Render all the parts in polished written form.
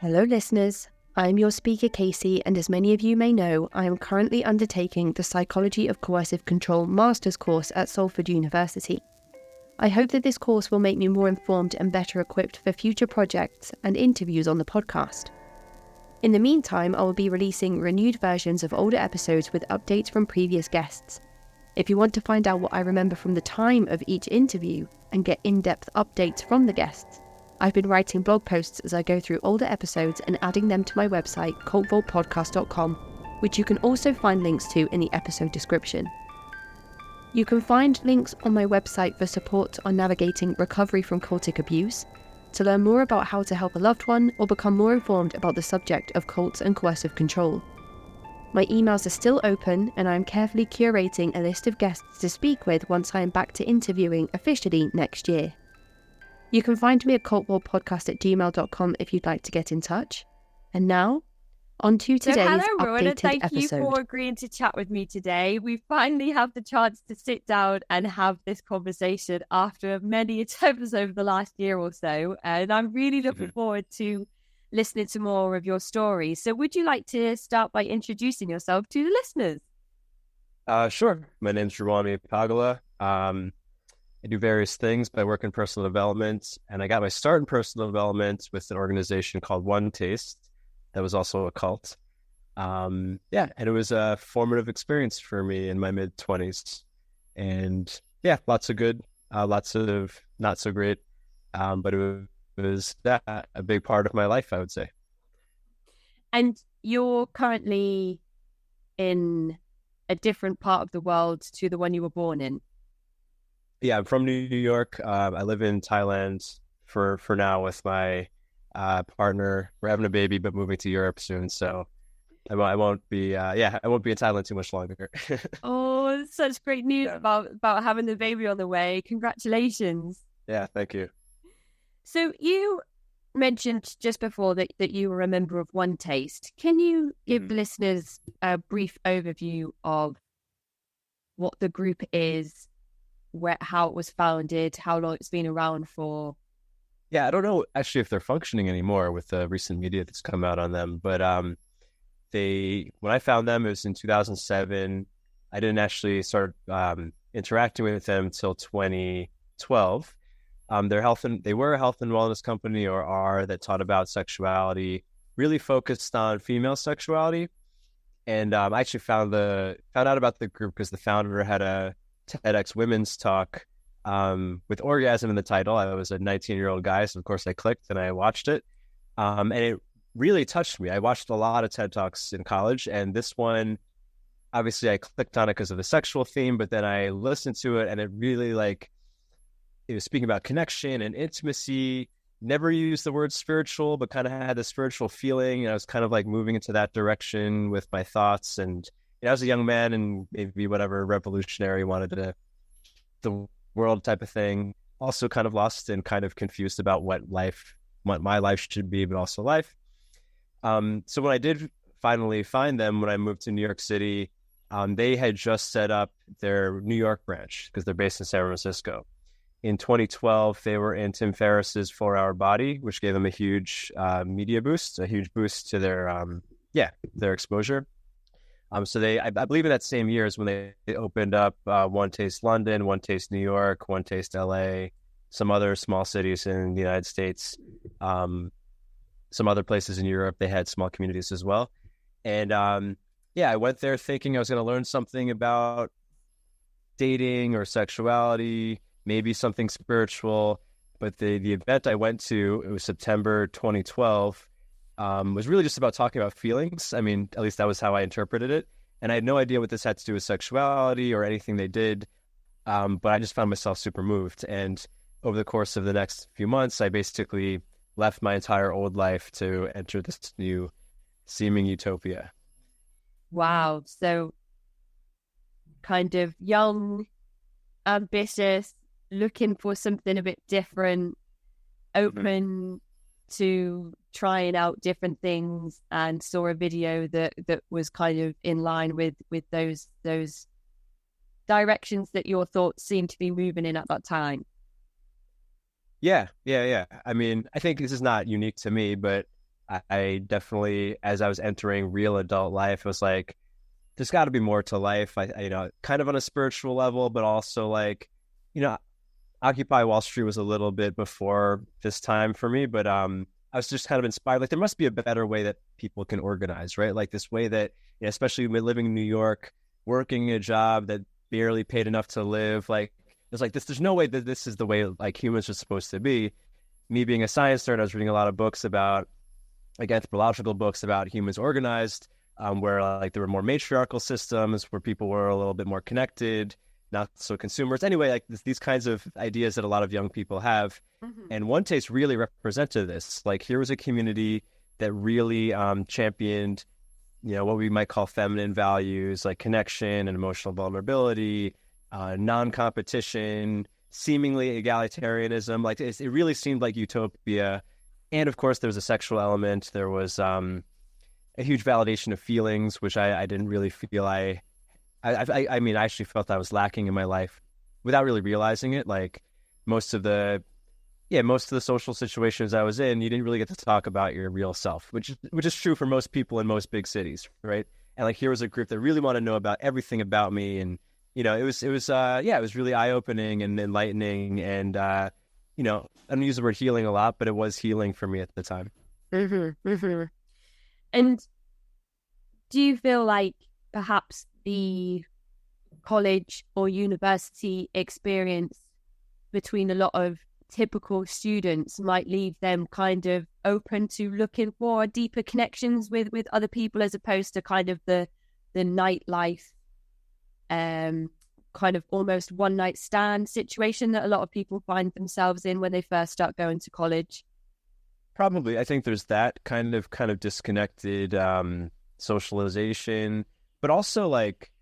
Hello listeners, I am your speaker Casey, and as many of you may know, I am currently undertaking the Psychology of Coercive Control Master's course at Salford University. I hope that this course will make me more informed and better equipped for future projects and interviews on the podcast. In the meantime, I will be releasing renewed versions of older episodes with updates from previous guests. If you want to find out what I remember from the time of each interview and get in-depth updates from the guests, I've been writing blog posts as I go through older episodes and adding them to my website, cultvaultpodcast.com, which you can also find links to in the episode description. You can find links on my website for support on navigating recovery from cultic abuse, to learn more about how to help a loved one, or become more informed about the subject of cults and coercive control. My emails are still open, and I am carefully curating a list of guests to speak with once I am back to interviewing officially next year. You can find me at cultvaultpodcast@gmail.com if you'd like to get in touch. And now, on to today's hello, Ruwan, and updated thank you for agreeing to chat with me today. We finally have the chance to sit down and have this conversation after many attempts over the last year or so, and I'm really looking forward to listening to more of your story. So would you like to start by introducing yourself to the listeners? Sure. My name's Ruwan. I do various things, but I work in personal development, and I got my start in personal development with an organization called OneTaste that was also a cult. And it was a formative experience for me in my mid-20s. And yeah, lots of good, lots of not so great, but it was a big part of my life, I would say. And you're currently in a different part of the world to the one you were born in. Yeah, I'm from New York. I live in Thailand for now with my partner. We're having a baby, but moving to Europe soon. So I won't be in Thailand too much longer. Oh, such great news about having the baby on the way. Congratulations. Yeah, thank you. So you mentioned just before that you were a member of OneTaste. Can you give listeners a brief overview of what the group is, how it was founded, how long it's been around for? Yeah, I don't know actually if they're functioning anymore with the recent media that's come out on them, but when I found them, it was in 2007. I didn't actually start interacting with them until 2012. They were a health and wellness company, or are, that taught about sexuality, really focused on female sexuality. And I actually found out about the group because the founder had a TEDx Women's Talk with orgasm in the title. I was a 19-year-old guy, so of course I clicked and I watched it. And it really touched me. I watched a lot of TED Talks in college, and this one, obviously I clicked on it because of the sexual theme, but then I listened to it and it really it was speaking about connection and intimacy, never used the word spiritual, but kind of had the spiritual feeling. And I was kind of like moving into that direction with my thoughts. And I was a young man and maybe whatever revolutionary wanted the world type of thing. Also kind of lost and kind of confused about what my life should be, but also life. So when I did finally find them, when I moved to New York City, they had just set up their New York branch because they're based in San Francisco. In 2012, they were in Tim Ferriss's 4-Hour Body, which gave them a huge media boost, a huge boost to their exposure. So I believe in that same year is when they opened up OneTaste London, OneTaste New York, OneTaste LA, some other small cities in the United States, some other places in Europe. They had small communities as well. And I went there thinking I was going to learn something about dating or sexuality, maybe something spiritual. But the event I went to, it was September 2012, was really just about talking about feelings. I mean, at least that was how I interpreted it. And I had no idea what this had to do with sexuality or anything they did. But I just found myself super moved. And over the course of the next few months, I basically left my entire old life to enter this new seeming utopia. Wow. So kind of young, ambitious, looking for something a bit different, open to trying out different things, and saw a video that was kind of in line with those directions that your thoughts seemed to be moving in at that time. Yeah. I mean, I think this is not unique to me, but I definitely, as I was entering real adult life, it was like, there's got to be more to life. I kind of on a spiritual level, but also like, you know, Occupy Wall Street was a little bit before this time for me, but I was just kind of inspired. Like there must be a better way that people can organize, right? Like this way that, especially living in New York, working a job that barely paid enough to live. Like it's like this. There's no way that this is the way like humans are supposed to be. Me being a science nerd, I was reading a lot of books about, like anthropological books about humans organized, where like there were more matriarchal systems, where people were a little bit more connected, not so consumers. Anyway, like these kinds of ideas that a lot of young people have. And OneTaste really represented this. Like here was a community that really championed, what we might call feminine values, like connection and emotional vulnerability, non-competition, seemingly egalitarianism. Like it really seemed like utopia. And of course, there was a sexual element. There was a huge validation of feelings, which I didn't really feel I mean, I actually felt I was lacking in my life without really realizing it. Like most of the social situations I was in, you didn't really get to talk about your real self, which is true for most people in most big cities, right? And like here was a group that really wanted to know about everything about me, and it was really eye opening and enlightening, and I don't use the word healing a lot, but it was healing for me at the time. And do you feel like perhaps the college or university experience between a lot of typical students might leave them kind of open to looking for deeper connections with other people, as opposed to kind of the nightlife kind of almost one night stand situation that a lot of people find themselves in when they first start going to college? Probably. I think there's that kind of disconnected socialization, but also like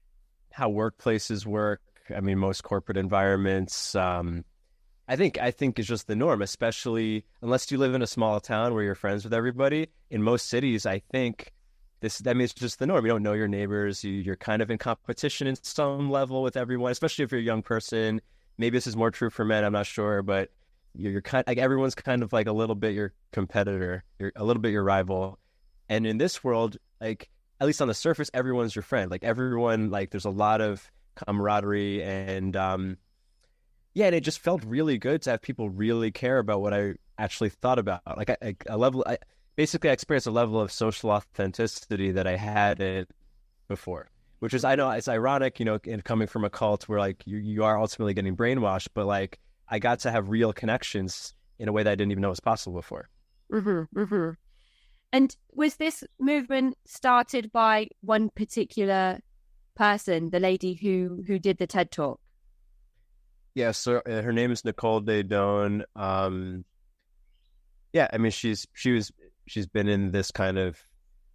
how workplaces work. I mean, most corporate environments, I think is just the norm, especially unless you live in a small town where you're friends with everybody. In most cities, I think it's just the norm. You don't know your neighbors. You're kind of in competition in some level with everyone, especially if you're a young person. Maybe this is more true for men, I'm not sure, but you're kind like everyone's kind of like a little bit your competitor, you're a little bit your rival. And in this world, like at least on the surface, everyone's your friend. Like everyone, like there's a lot of camaraderie, and and it just felt really good to have people really care about what I actually thought about. Like I experienced a level of social authenticity that I hadn't before, which is, I know it's ironic, in coming from a cult where like you are ultimately getting brainwashed, but like I got to have real connections in a way that I didn't even know was possible before. And was this movement started by one particular person, the lady who did the TED Talk? Yeah, so her name is Nicole Daedone. I mean, she's been in this kind of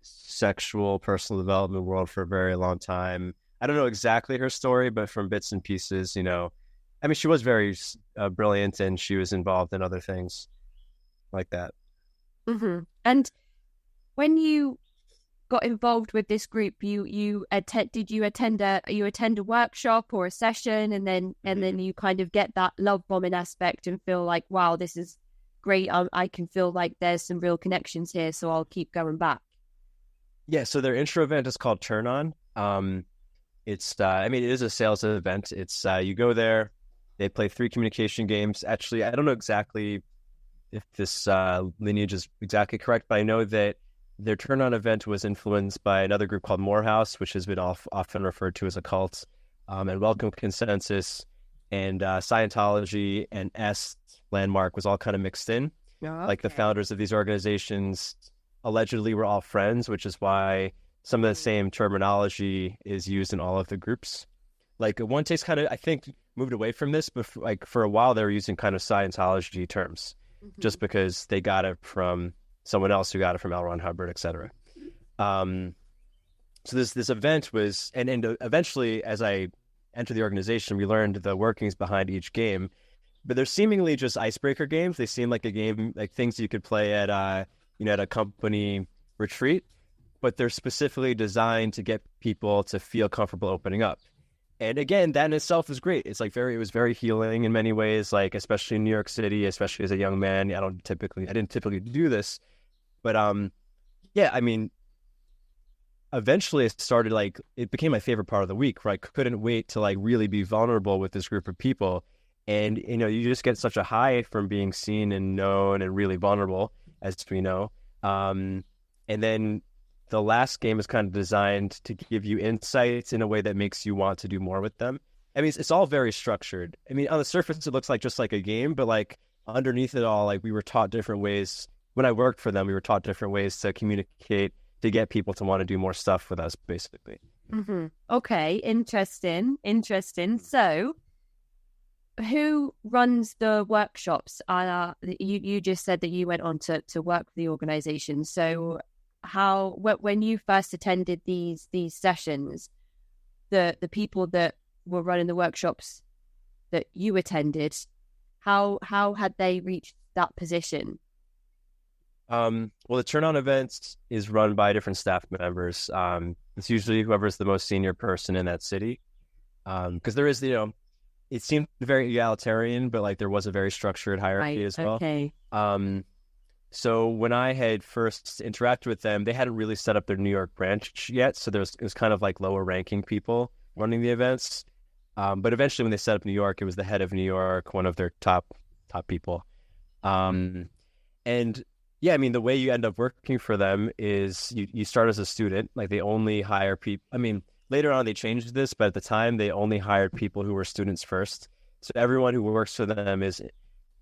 sexual personal development world for a very long time. I don't know exactly her story, but from bits and pieces, I mean, she was very brilliant, and she was involved in other things like that. And when you got involved with this group, you attend a workshop or a session, and then you kind of get that love bombing aspect and feel like, wow, this is great. I can feel like there's some real connections here, so I'll keep going back. Yeah, so their intro event is called Turn On. It's I mean, it is a sales event. It's you go there, they play 3 communication games. Actually, I don't know exactly if this lineage is exactly correct, but I know that their Turn On event was influenced by another group called Morehouse, which has been often referred to as a cult, and Welcome Consensus and Scientology and Landmark was all kind of mixed in. Okay. Like the founders of these organizations allegedly were all friends, which is why some of the same terminology is used in all of the groups. Like OneTaste kind of, I think, moved away from this, but for a while they were using kind of Scientology terms, just because they got it from someone else who got it from L. Ron Hubbard, etc. So this event was, and eventually, as I entered the organization, we learned the workings behind each game. But they're seemingly just icebreaker games. They seem like a game, like things you could play at at a company retreat, but they're specifically designed to get people to feel comfortable opening up. And again, that in itself is great. It's like it was very healing in many ways, like especially in New York City, especially as a young man. I didn't typically do this, But yeah, I mean, eventually it became my favorite part of the week, where I couldn't wait to like really be vulnerable with this group of people. And, you just get such a high from being seen and known and really vulnerable, as we know. And then the last game is kind of designed to give you insights in a way that makes you want to do more with them. I mean, it's all very structured. I mean, on the surface, it looks like just like a game, but like underneath it all, like we were taught different ways. When I worked for them, we were taught different ways to communicate, to get people to want to do more stuff with us, basically. Mm-hmm. Okay, interesting. So, who runs the workshops? You just said that you went on to work for the organization. So, when you first attended these sessions, the people that were running the workshops that you attended, how had they reached that position? Well, the turn-on events is run by different staff members. It's usually whoever's the most senior person in that city. Because there is, it seemed very egalitarian, but like there was a very structured hierarchy as well. Okay. So when I had first interacted with them, they hadn't really set up their New York branch yet. So it was kind of like lower ranking people running the events. But eventually when they set up New York, it was the head of New York, one of their top people. And yeah, I mean, the way you end up working for them is you start as a student. Like they only hire people. I mean, later on they changed this, but at the time they only hired people who were students first. So everyone who works for them is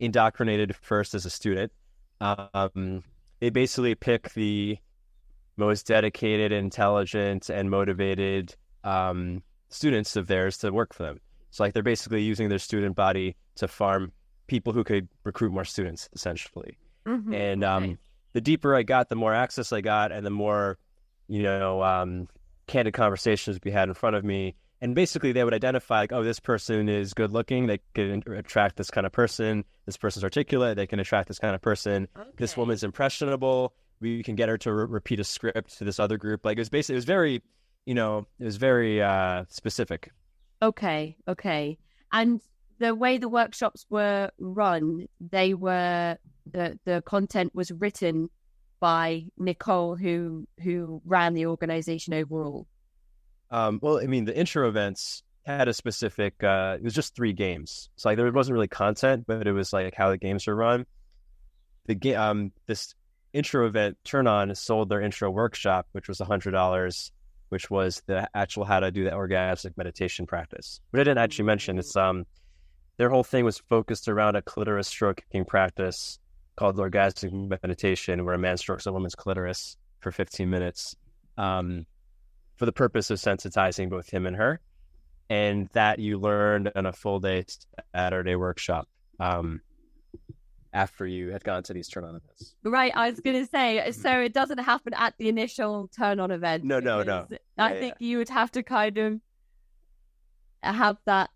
indoctrinated first as a student. They basically pick the most dedicated, intelligent, and motivated students of theirs to work for them. So like they're basically using their student body to farm people who could recruit more students, essentially. Mm-hmm. And the deeper I got, the more access I got, and the more, candid conversations we had in front of me. And basically they would identify like, oh, this person is good looking. They can attract this kind of person. This person's articulate. They can attract this kind of person. Okay. This woman's impressionable. We can get her to repeat a script to this other group. Like it was very specific. Okay. And the way the workshops were run, the content was written by Nicole, who ran the organization overall. Well, I mean, the intro events had a specific, it was just 3 games. So like there wasn't really content, but it was like how the games were run. This intro event, Turn On, sold their intro workshop, which was $100, which was the actual how to do the orgasmic meditation practice. But I didn't actually mention, it's their whole thing was focused around a clitoris stroking practice called Orgasmic Meditation, where a man strokes a woman's clitoris for 15 minutes for the purpose of sensitizing both him and her. And that you learned on a full day Saturday workshop after you had gone to these turn-on events. Right, I was going to say, so it doesn't happen at the initial turn-on event. No. I think you would have to kind of have that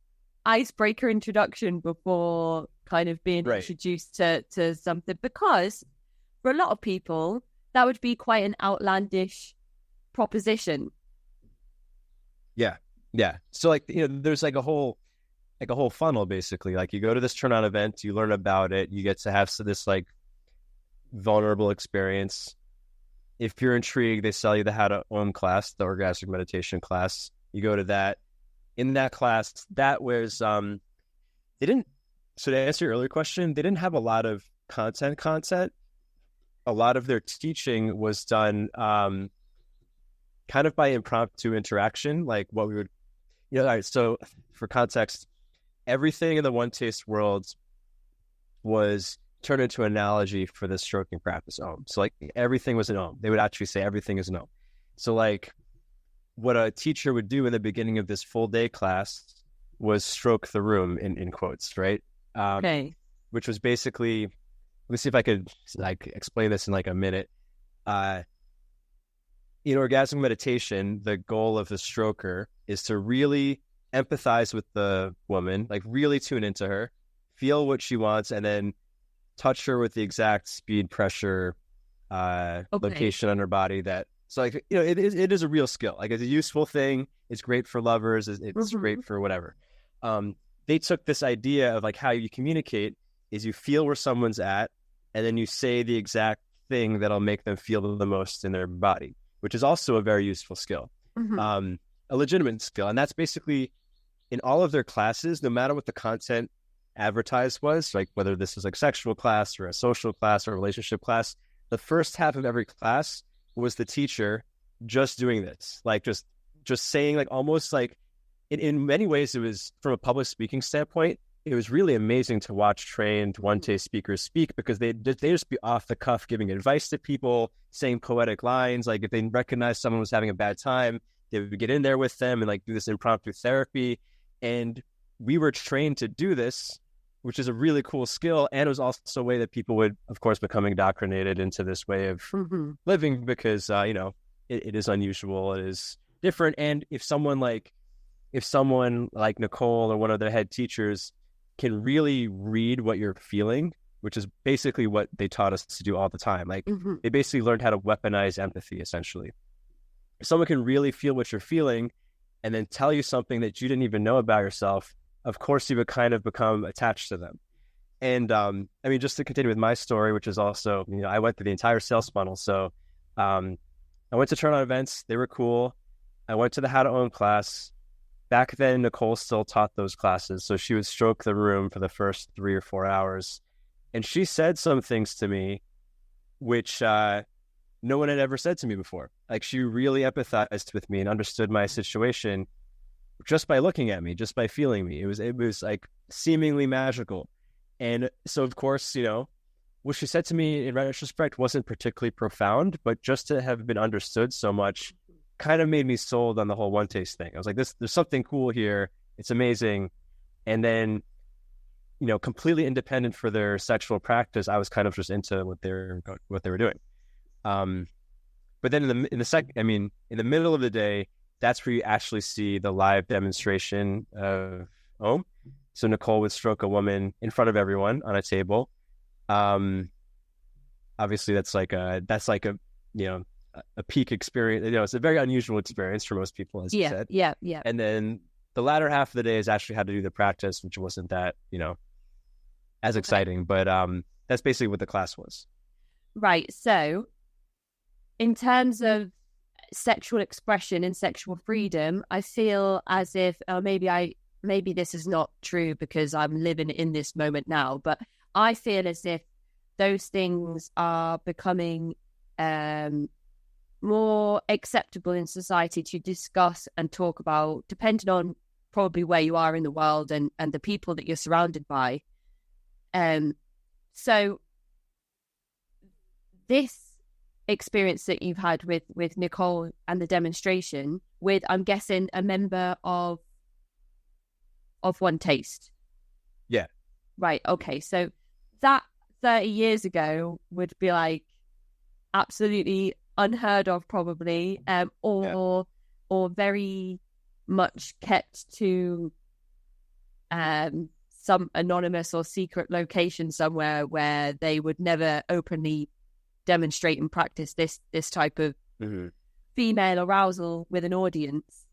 icebreaker introduction before kind of being introduced to something, because for a lot of people that would be quite an outlandish proposition. Yeah. So like, there's like a whole funnel basically. Like you go to this turn on event, you learn about it, you get to have this like vulnerable experience. If you're intrigued, they sell you the How to Own class, the Orgasmic Meditation class. You go to that. In that class, that was they didn't. So to answer your earlier question, they didn't have a lot of content. A lot of their teaching was done kind of by impromptu interaction, like what we would, all right, so for context, everything in the OneTaste world was turned into an analogy for the stroking practice, Om. So like everything was an Om. They would actually say everything is an Om. So like what a teacher would do in the beginning of this full day class was stroke the room in quotes, right? Okay. Which was basically, let me see if I could like explain this in like a minute. In orgasmic meditation, the goal of the stroker is to really empathize with the woman, like really tune into her, feel what she wants, and then touch her with the exact speed, pressure, location on her body that, so like, it is a real skill. Like it's a useful thing. It's great for lovers. It's great for whatever. They took this idea of like how you communicate is you feel where someone's at, and then you say the exact thing that'll make them feel the most in their body, which is also a very useful skill, a legitimate skill. And that's basically in all of their classes, no matter what the content advertised was, like whether this is like sexual class or a social class or a relationship class, the first half of every class was the teacher just doing this, like just saying, like almost like in many ways, it was from a public speaking standpoint, it was really amazing to watch trained OneTaste speakers speak, because they just be off the cuff giving advice to people, saying poetic lines. Like if they recognized someone was having a bad time, they would get in there with them and like do this impromptu therapy. And we were trained to do this, which is a really cool skill. And it was also a way that people would, of course, become indoctrinated into this way of living, because, it is unusual. It is different. And if someone like Nicole or one of their head teachers can really read what you're feeling, which is basically what they taught us to do all the time. Like they basically learned how to weaponize empathy, essentially. If someone can really feel what you're feeling and then tell you something that you didn't even know about yourself, of course you would kind of become attached to them. And just to continue with my story, which is also, I went through the entire sales funnel. So I went to Turn On events. They were cool. I went to the How to Own class. Back then, Nicole still taught those classes. So she would stroke the room for the first 3 or 4 hours. And she said some things to me, which no one had ever said to me before. Like she really empathized with me and understood my situation just by looking at me, just by feeling me. It was like seemingly magical. And so, of course, what she said to me in retrospect wasn't particularly profound, but just to have been understood so much kind of made me sold on the whole OneTaste thing. I was like, there's something cool here. It's amazing. And then, completely independent for their sexual practice, I was kind of just into what they were doing. But then in the middle of the day, that's where you actually see the live demonstration of OM. So Nicole would stroke a woman in front of everyone on a table. Obviously that's like a peak experience. It's a very unusual experience for most people, as you said. Yeah. And then the latter half of the day is actually how to do the practice, which wasn't that, as exciting, but that's basically what the class was. Right. So in terms of sexual expression and sexual freedom, I feel as if maybe this is not true because I'm living in this moment now, but I feel as if those things are becoming more acceptable in society to discuss and talk about, depending on probably where you are in the world and the people that you're surrounded by. So this experience that you've had with Nicole and the demonstration with, I'm guessing, a member of OneTaste. Yeah. Right. Okay. So that 30 years ago would be like absolutely unheard of, probably, or very much kept to some anonymous or secret location somewhere where they would never openly demonstrate and practice this type of female arousal with an audience.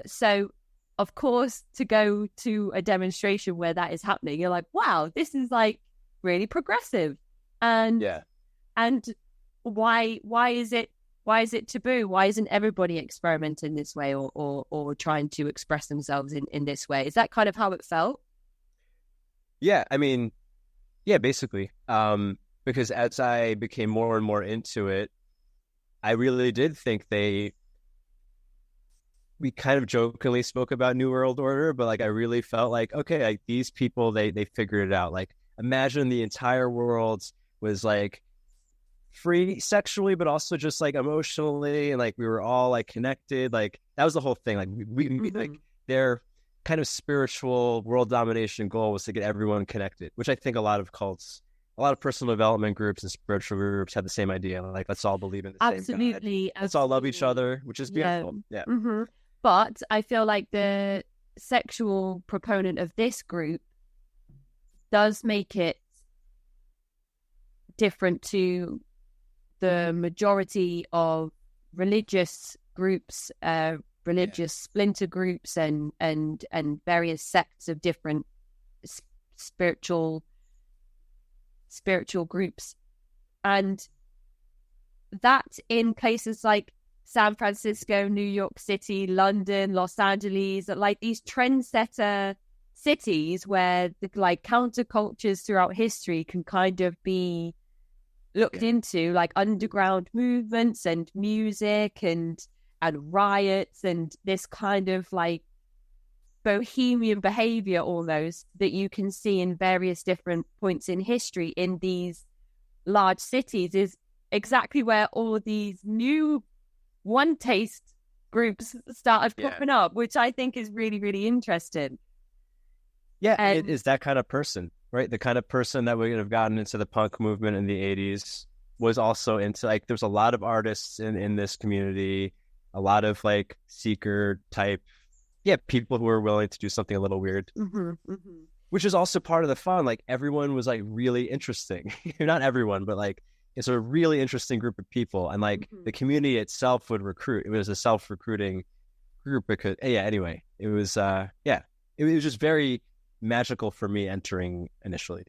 So, of course, to go to a demonstration where that is happening, you're like, wow, this is like really progressive. And why is it taboo? Why isn't everybody experimenting this way or trying to express themselves in this way? Is that kind of how it felt? Yeah, basically. Because as I became more and more into it, I really did think we kind of jokingly spoke about New World Order, but like I really felt like, okay, like these people, they figured it out. Like imagine the entire world was like free sexually, but also just like emotionally, and like we were all like connected. Like that was the whole thing. Like we like their kind of spiritual world domination goal was to get everyone connected, which I think a lot of cults, a lot of personal development groups and spiritual groups had the same idea. Like, let's all believe in the same God. Let's all love each other, which is beautiful. Yeah. Mm-hmm. But I feel like the sexual proponent of this group does make it different to the majority of religious groups, splinter groups and various sects of different spiritual groups. And that in places like San Francisco, New York City, London, Los Angeles, like these trendsetter cities where the like countercultures throughout history can kind of be looked into, like underground movements and music and riots and this kind of like bohemian behavior almost that you can see in various different points in history in these large cities is exactly where all these new OneTaste groups started popping up, which I think is really, really interesting. Yeah, it is that kind of person, right? The kind of person that would have gotten into the punk movement in the 80s was also into, like, there's a lot of artists in this community, a lot of like seeker type, people who are willing to do something a little weird, which is also part of the fun. Like, everyone was like really interesting. Not everyone, but like it's a really interesting group of people, and like the community itself would recruit. It was a self-recruiting group because anyway, it was it was just very magical for me entering initially.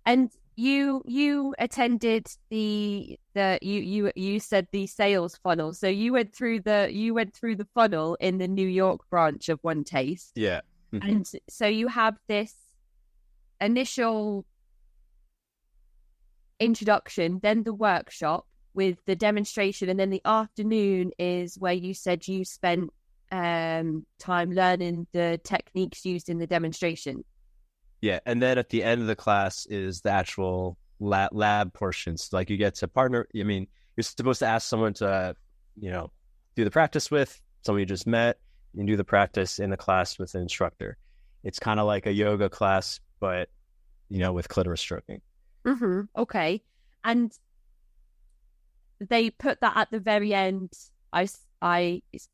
And you attended you said the sales funnel, so you went through the funnel in the New York branch of OneTaste. And so you have this initial introduction, then the workshop with the demonstration, and then the afternoon is where you said you spent time learning the techniques used in the demonstration. And then at the end of the class is the actual lab portions. Like, you get to partner. I mean, you're supposed to ask someone to, do the practice with someone you just met, and do the practice in the class with an instructor. It's kind of like a yoga class, but with clitoris stroking. Okay. And they put that at the very end.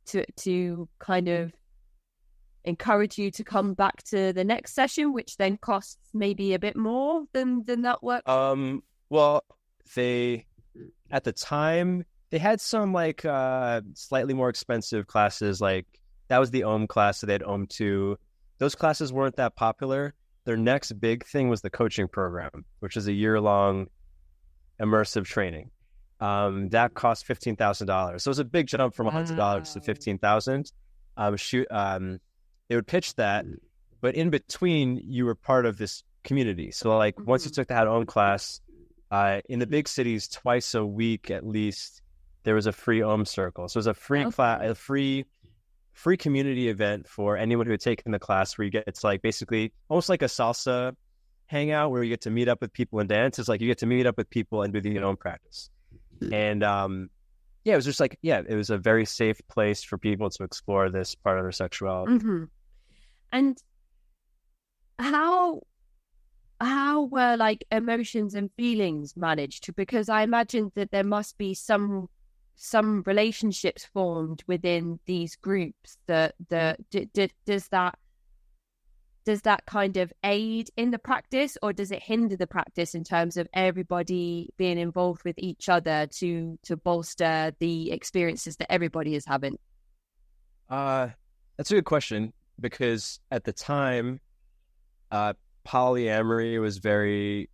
To kind of encourage you to come back to the next session, which then costs maybe a bit more than that work. Well, they at the time they had some like slightly more expensive classes. Like, that was the OM class, so they had OM 2. Those classes weren't that popular. Their next big thing was the coaching program, which is a year-long immersive training. That cost $15,000. So it was a big jump from $100 to $15,000. They would pitch that, but in between, you were part of this community. So like once you took that OM class, in the big cities, twice a week at least, there was a free OM circle. So it was a free class, a free community event for anyone who had taken the class, where you get, it's like basically almost like a salsa hangout where you get to meet up with people and dance. It's like you get to meet up with people and do the OM practice. And it was just like, it was a very safe place for people to explore this part of their sexuality. And how were like emotions and feelings managed? Because I imagine that there must be some relationships formed within these groups does that kind of aid in the practice, or does it hinder the practice in terms of everybody being involved with each other to bolster the experiences that everybody is having? That's a good question, because at the time, polyamory was very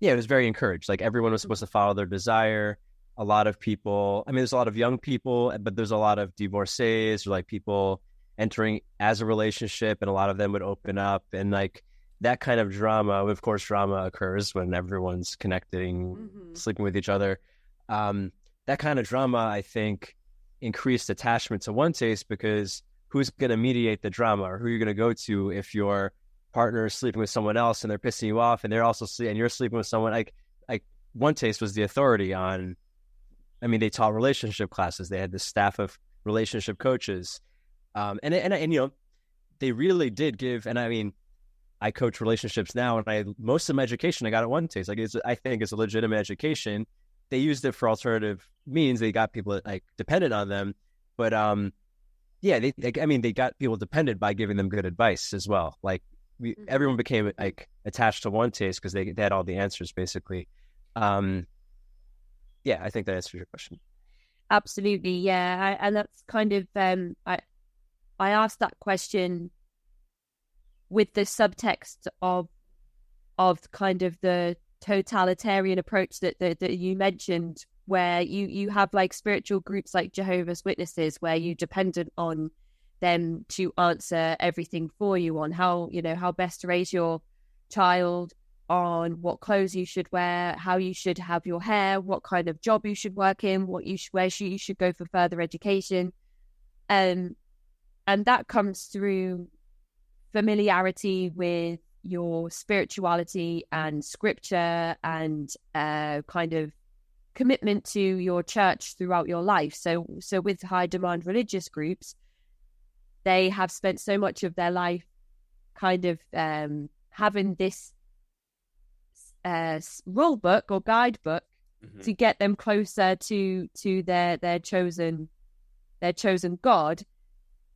it was very encouraged. Like, everyone was supposed to follow their desire. A lot of people, I mean, there's a lot of young people, but there's a lot of divorcees, or like people entering as a relationship, and a lot of them would open up, and like that kind of drama. Of course, drama occurs when everyone's connecting, sleeping with each other. That kind of drama, I think, increased attachment to OneTaste, because who's going to mediate the drama, or who are you going to go to if your partner is sleeping with someone else and they're pissing you off, and they're also and you're sleeping with someone like OneTaste was the authority on. I mean, they taught relationship classes. They had this staff of relationship coaches. And they really did give, and I mean, I coach relationships now, and most of my education I got at OneTaste. Like, I think it's a legitimate education. They used it for alternative means. They got people like dependent on them, but they got people dependent by giving them good advice as well. Like, everyone became like attached to OneTaste because they had all the answers basically. I think that answers your question. Absolutely, yeah, and that's kind of I asked that question with the subtext of kind of the totalitarian approach that you mentioned, where you have like spiritual groups like Jehovah's Witnesses, where you dependent on them to answer everything for you on how best to raise your child, on what clothes you should wear, how you should have your hair, what kind of job you should work in, where you should go for further education, and that comes through familiarity with your spirituality and scripture and kind of commitment to your church throughout your life. So with high demand religious groups, they have spent so much of their life kind of having this rule book or guidebook to get them closer to their chosen God,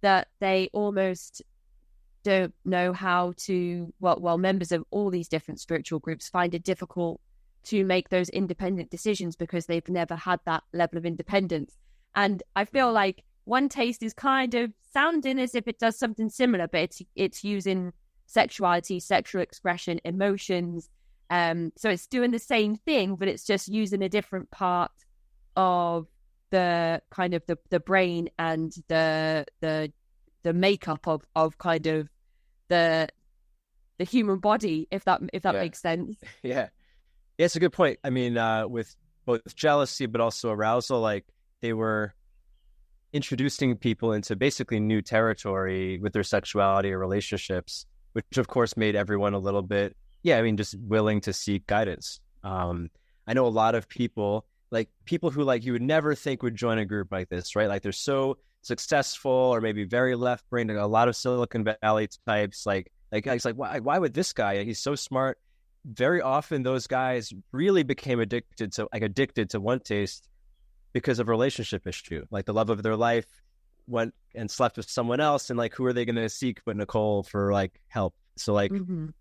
that they almost don't know how to, well, members of all these different spiritual groups find it difficult to make those independent decisions because they've never had that level of independence. And I feel like OneTaste is kind of sounding as if it does something similar, but it's using sexuality, sexual expression, emotions. So it's doing the same thing, but it's just using a different part of the kind of the brain and the makeup of kind of the human body, if that makes sense. Yeah, it's a good point. I mean, with both jealousy but also arousal, like they were introducing people into basically new territory with their sexuality or relationships, which of course made everyone a little bit, just willing to seek guidance. I know a lot of people who like you would never think would join a group like this, right? Like they're so successful or maybe very left-brained, a lot of Silicon Valley types, like it's like, why would this guy? He's so smart. Very often those guys really became addicted to OneTaste because of a relationship issue, like the love of their life went and slept with someone else, and like who are they going to seek but Nicole for like help? So like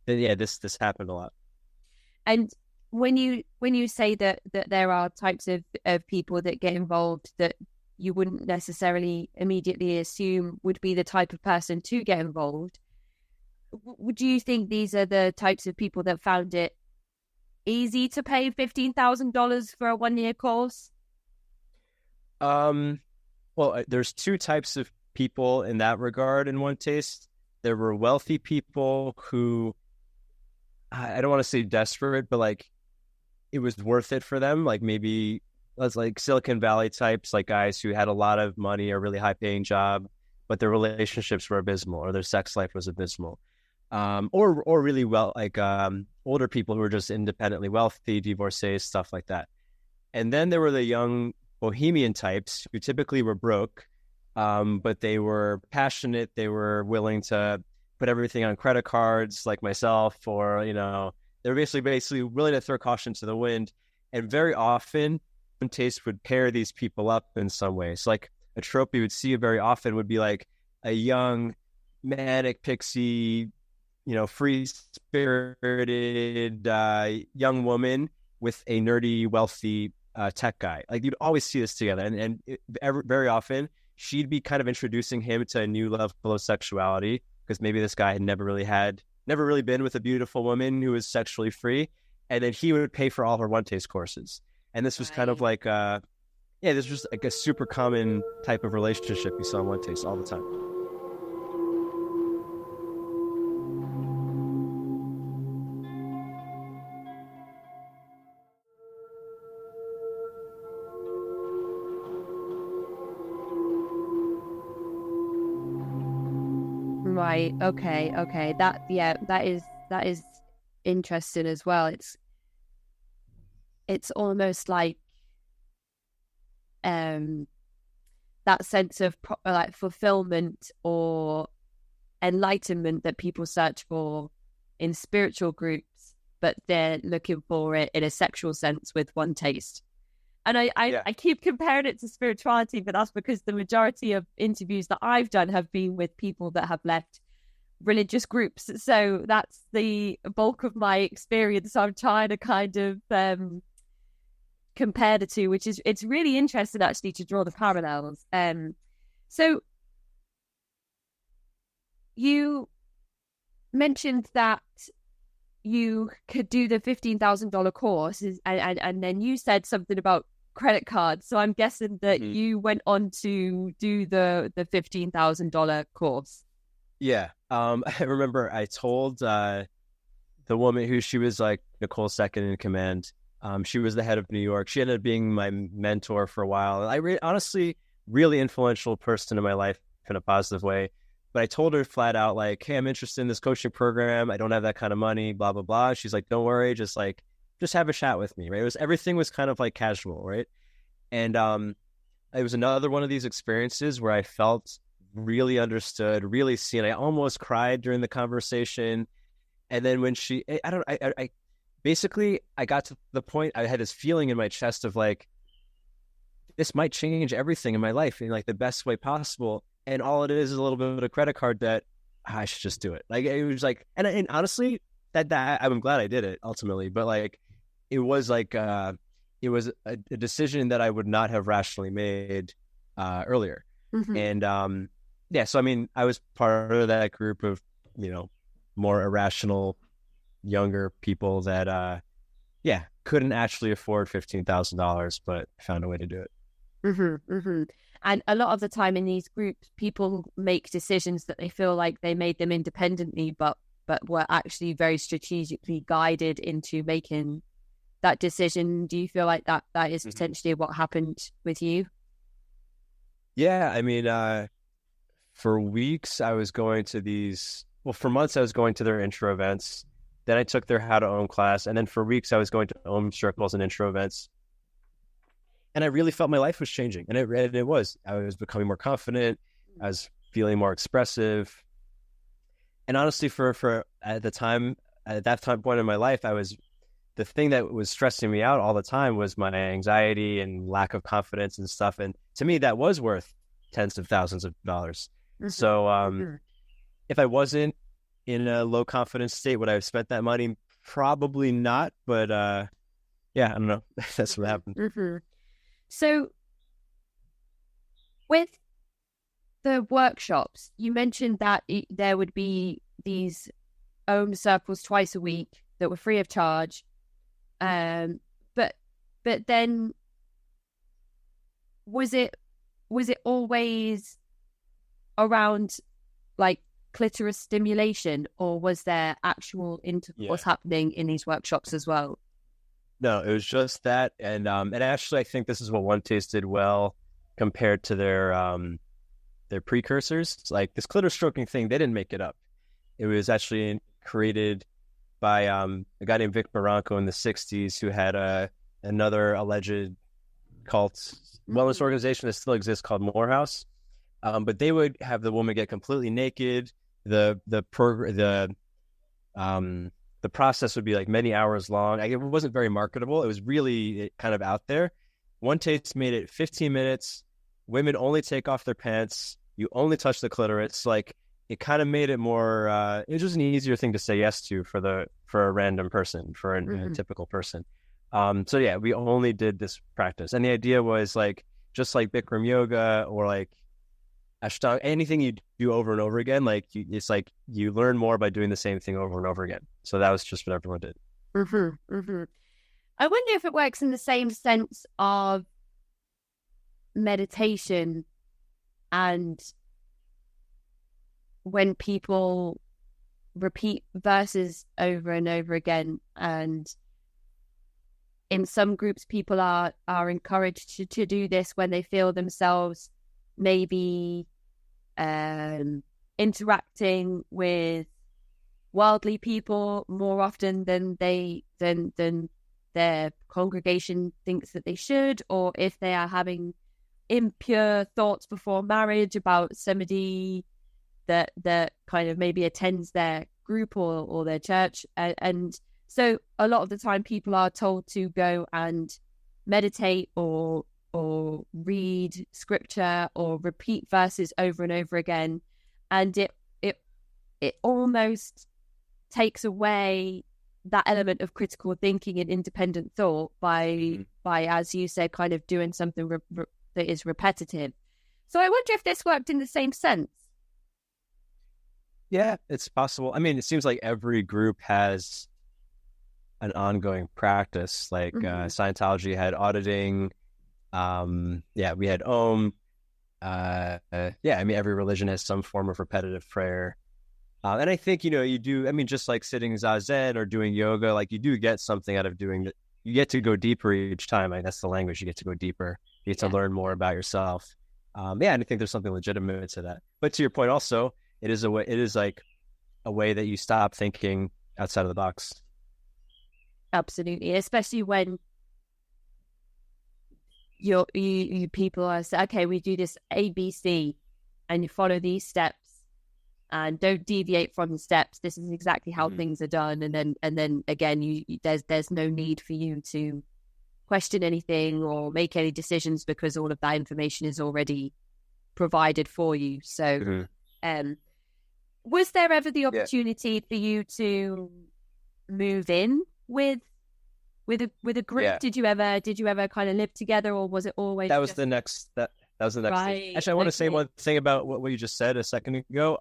this happened a lot. And when you say that there are types of people that get involved that you wouldn't necessarily immediately assume would be the type of person to get involved, would you think these are the types of people that found it easy to pay $15,000 for a 1-year course? Well, there's two types of people in that regard in OneTaste. There were wealthy people who, I don't want to say desperate, but like it was worth it for them. Like maybe that's like Silicon Valley types, like guys who had a lot of money or really high paying job, but their relationships were abysmal or their sex life was abysmal. Or really well, like older people who were just independently wealthy, divorcees, stuff like that. And then there were the young bohemian types who typically were broke, but they were passionate. They were willing to put everything on credit cards, like myself, or they were basically willing to throw caution to the wind. And very often, OneTaste would pair these people up in some way. So like a trope you would see very often would be like a young manic pixie, free-spirited young woman with a nerdy, wealthy tech guy. Like you'd always see this together, and very often she'd be kind of introducing him to a new level of sexuality because maybe this guy had never really been with a beautiful woman who was sexually free, and then he would pay for all her OneTaste courses. And this was kind of like this was like a super common type of relationship you saw in OneTaste all the time. Right. Okay. That is interesting as well. It's almost like that sense of like fulfillment or enlightenment that people search for in spiritual groups, but they're looking for it in a sexual sense with OneTaste. And I keep comparing it to spirituality, but that's because the majority of interviews that I've done have been with people that have left religious groups. So that's the bulk of my experience. I'm trying to kind of compare the two, which is, it's really interesting actually to draw the parallels. So you mentioned that you could do the $15,000 course, and then you said something about credit cards. So I'm guessing that you went on to do the $15,000 course. Yeah. I remember I told the woman who she was like Nicole's second in command. She was the head of New York. She ended up being my mentor for a while. Honestly, really influential person in my life in a positive way. But I told her flat out, like, hey, I'm interested in this coaching program. I don't have that kind of money, blah, blah, blah. She's like, don't worry. Just have a chat with me, right? Everything was kind of like casual, right? And it was another one of these experiences where I felt really understood, really seen. I almost cried during the conversation. And then when I basically, I got to the point, I had this feeling in my chest of like, this might change everything in my life in like the best way possible. And all it is a little bit of credit card debt. I should just do it. Like, it was like, and honestly, that I'm glad I did it ultimately, but like, it was like, it was a decision that I would not have rationally made earlier. And yeah, so I mean, I was part of that group of, more irrational, younger people that, couldn't actually afford $15,000, but found a way to do it. And a lot of the time in these groups, people make decisions that they feel like they made them independently, but were actually very strategically guided into making that decision. Do you feel like that is potentially what happened with you? Yeah, I mean, for weeks I was going to for months I was going to their intro events. Then I took their How to Own class. And then for weeks I was going to Own circles and intro events. And I really felt my life was changing. And it was. I was becoming more confident. I was feeling more expressive. And honestly, for at that time point in my life, the thing that was stressing me out all the time was my anxiety and lack of confidence and stuff. And to me, that was worth tens of thousands of dollars. So if I wasn't in a low confidence state, would I have spent that money? Probably not. But yeah, I don't know. That's what happened. So with the workshops, you mentioned that there would be these own circles twice a week that were free of charge. But then was it always around like clitoris stimulation, or was there actual intercourse happening in these workshops as well? No, it was just that, and actually, I think this is what OneTaste did well compared to their precursors. It's like this clitoris stroking thing, they didn't make it up. It was actually created by a guy named Vic Barranco in the '60s, who had another alleged cult wellness organization that still exists called Morehouse. But they would have the woman get completely naked. The process would be like many hours long. It wasn't very marketable. It was really kind of out there. OneTaste made it 15 minutes. Women only take off their pants. You only touch the clitoris. Like, it kind of made it more. It was just an easier thing to say yes to for a random person, for a typical person. So yeah, we only did this practice, and the idea was like just like Bikram yoga or like Ashtanga, anything you do over and over again, like it's like you learn more by doing the same thing over and over again. So that was just what everyone did. I wonder if it works in the same sense of meditation, and when people repeat verses over and over again, and in some groups people are encouraged to do this when they feel themselves maybe interacting with worldly people more often than their congregation thinks that they should, or if they are having impure thoughts before marriage about somebody that kind of maybe attends their group or their church, and so a lot of the time people are told to go and meditate or read scripture or repeat verses over and over again, and it almost takes away that element of critical thinking and independent thought by as you said, kind of doing something that is repetitive. So I wonder if this worked in the same sense. Yeah, it's possible. I mean, it seems like every group has an ongoing practice. Like Scientology had auditing. We had Om. I mean, every religion has some form of repetitive prayer. And I think, you do, I mean, just like sitting Zazen or doing yoga, like you do get something out of doing that. You get to go deeper each time. Like that's the language. You get to go deeper. You get to learn more about yourself. And I think there's something legitimate to that. But to your point also, it is like a way that you stop thinking outside of the box. Absolutely. Especially when you people are saying, okay, we do this ABC and you follow these steps and don't deviate from the steps. This is exactly how things are done. And then again, there's no need for you to question anything or make any decisions because all of that information is already provided for you. So, was there ever the opportunity for you to move in with a group? Yeah. Did you ever kind of live together, or was it always that was the next thing. Actually, I want to say one thing about what you just said a second ago.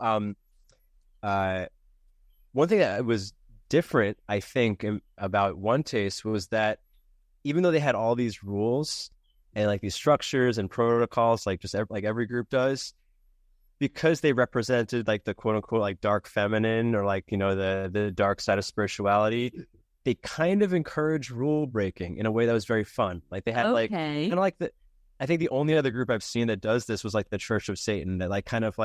One thing that was different, I think, about OneTaste was that even though they had all these rules and like these structures and protocols, like just like every group does, because they represented like the quote unquote like dark feminine or like, the dark side of spirituality, they kind of encourage rule breaking in a way that was very fun. Like they had like, kind of like I think the only other group I've seen that does this was like the Church of Satan, that like kind of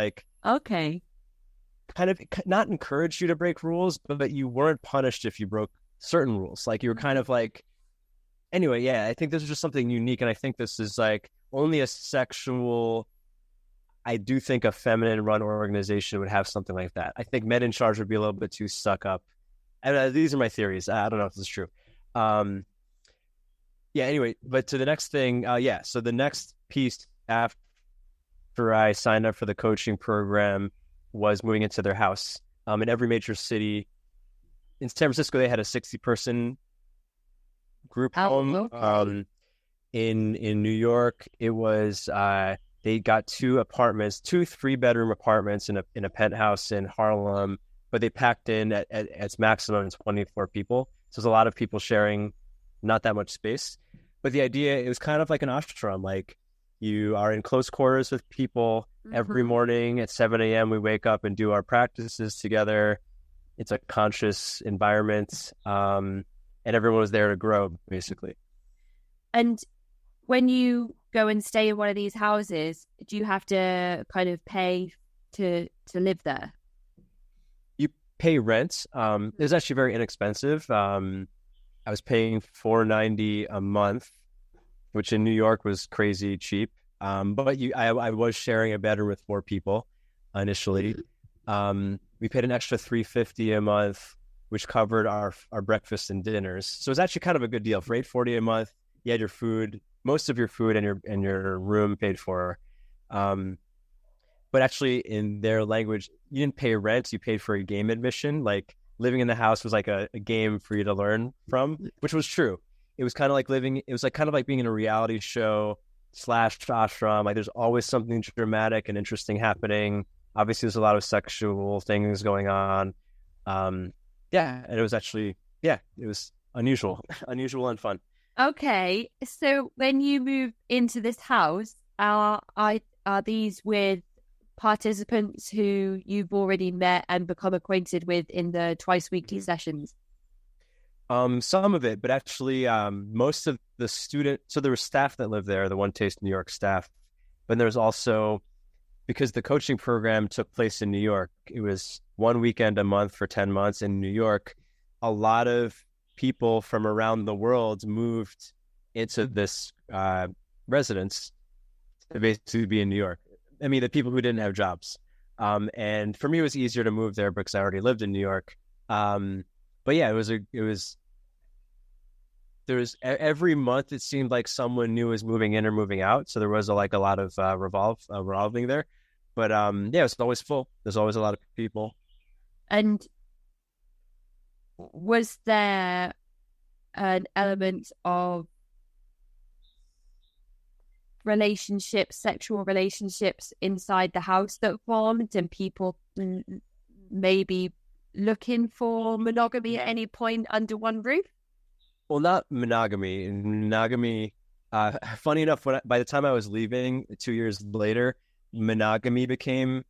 not encourage you to break rules, but you weren't punished if you broke certain rules. Like you were kind of like, anyway, I think this is just something unique. And I think this is like only I do think a feminine run organization would have something like that. I think men in charge would be a little bit too stuck up. And these are my theories. I don't know if this is true. Anyway, but to the next thing, so the next piece after I signed up for the coaching program was moving into their house. In every major city, in San Francisco, they had a 60-person group home. Okay. In New York, it was they got 2 3-bedroom apartments in a penthouse in Harlem, but they packed in at its maximum 24 people. So there's a lot of people sharing not that much space. But the idea, it was kind of like an ashram. Like you are in close quarters with people. Every morning at 7 a.m. we wake up and do our practices together. It's a conscious environment. And everyone was there to grow, basically. And when you go and stay in one of these houses, do you have to kind of pay to live there? You pay rent. It was actually very inexpensive. I was paying $4.90 a month, which in New York was crazy cheap. But I was sharing a bedroom with 4 people initially. We paid an extra $3.50 a month, which covered our breakfast and dinners. So it's actually kind of a good deal. For $8.40 a month, you had your food, most of your food and your room paid for. But actually, in their language, you didn't pay rent; you paid for a game admission. Like living in the house was like a game for you to learn from, which was true. It was kind of like being in a reality show / ashram. Like there's always something dramatic and interesting happening. Obviously, there's a lot of sexual things going on. And it was actually, it was unusual and fun. Okay, so when you move into this house, are these with participants who you've already met and become acquainted with in the twice weekly sessions? Some of it, but actually most of the so there was staff that lived there, the OneTaste New York staff, but there's also, because the coaching program took place in New York, it was 1 weekend a month for 10 months in New York. A lot of people from around the world moved into this residence to basically be in New York. I mean, the people who didn't have jobs. And for me, it was easier to move there because I already lived in New York. But yeah, there was every month, it seemed like someone new was moving in or moving out. So there was a lot of revolving there. But it was always full. There's always a lot of people. And was there an element of sexual relationships inside the house that formed, and people maybe looking for monogamy at any point under one roof? Well, not monogamy. Monogamy, funny enough, by the time I was leaving 2 years later, monogamy became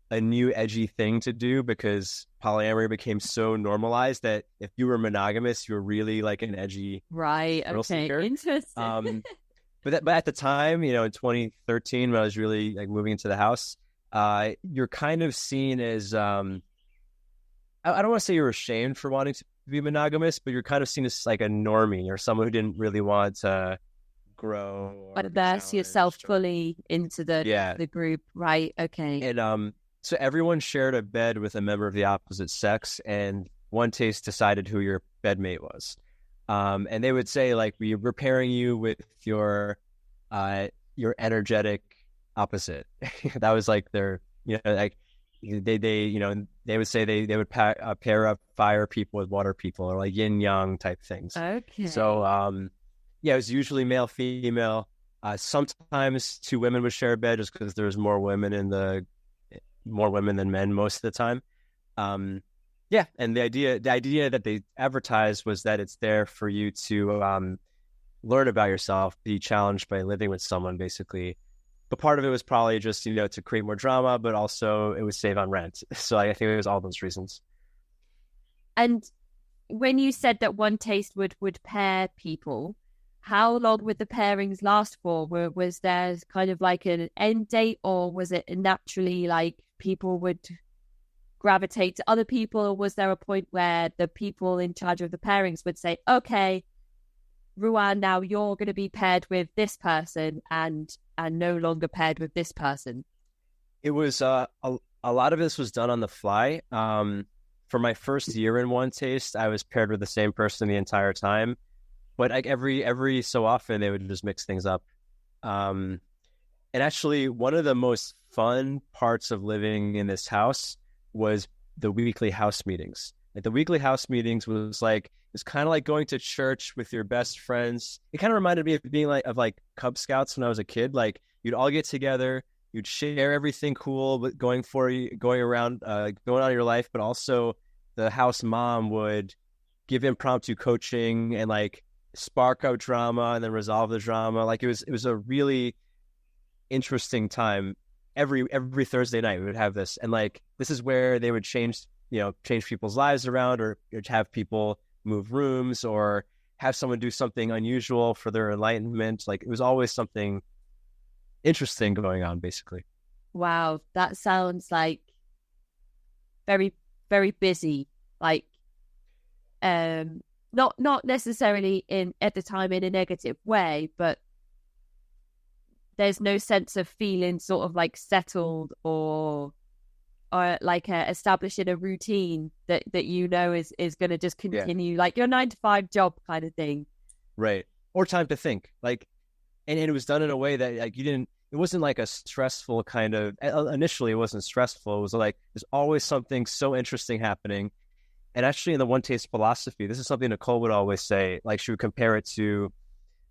a new edgy thing to do because polyamory became so normalized that if you were monogamous, you were really like an edgy Right. thrill Okay. seeker. Interesting. But at the time, in 2013, when I was really like moving into the house, you're kind of seen as I don't want to say you're ashamed for wanting to be monogamous, but you're kind of seen as like a normie or someone who didn't really want to grow or Immerse yourself fully into the group. Right. Okay. And so everyone shared a bed with a member of the opposite sex, and OneTaste decided who your bedmate was. And they would say, like, we're pairing you with your energetic opposite. That was like their, like they would say they would pair up fire people with water people, or like yin yang type things. Okay. So it was usually male female. Sometimes two women would share a bed just because there's more women than men most of the time. And the idea that they advertised was that it's there for you to learn about yourself, be challenged by living with someone, basically. But part of it was probably just, to create more drama, but also it would save on rent. So I think it was all those reasons. And when you said that OneTaste would pair people, how long would the pairings last for? Was there kind of like an end date, or was it naturally like people would gravitate to other people, or was there a point where the people in charge of the pairings would say, okay, Ruwan, now you're going to be paired with this person and no longer paired with this person? It was a lot of this was done on the fly. For my first year in OneTaste, I was paired with the same person the entire time, but like every so often they would just mix things up. And actually, one of the most fun parts of living in this house was the weekly house meetings. Like the weekly house meetings was kind of like going to church with your best friends. It kind of reminded me of being of Cub Scouts when I was a kid. Like you'd all get together, you'd share everything cool, but going around, going on in your life, but also the house mom would give impromptu coaching and like spark out drama and then resolve the drama. Like it was a really interesting time. Every Thursday night we would have this, and like this is where they would change people's lives around, or have people move rooms, or have someone do something unusual for their enlightenment. Like it was always something interesting going on, basically. Wow, that sounds like very, very busy. Like, not necessarily at the time in a negative way, but there's no sense of feeling sort of like settled or like establishing a routine that is going to just continue, like your 9-to-5 job kind of thing. Right. Or time to think. Like, and it was done in a way that like it wasn't like a stressful kind of, initially it wasn't stressful. It was like, there's always something so interesting happening. And actually in the OneTaste philosophy, this is something Nicole would always say, like she would compare it to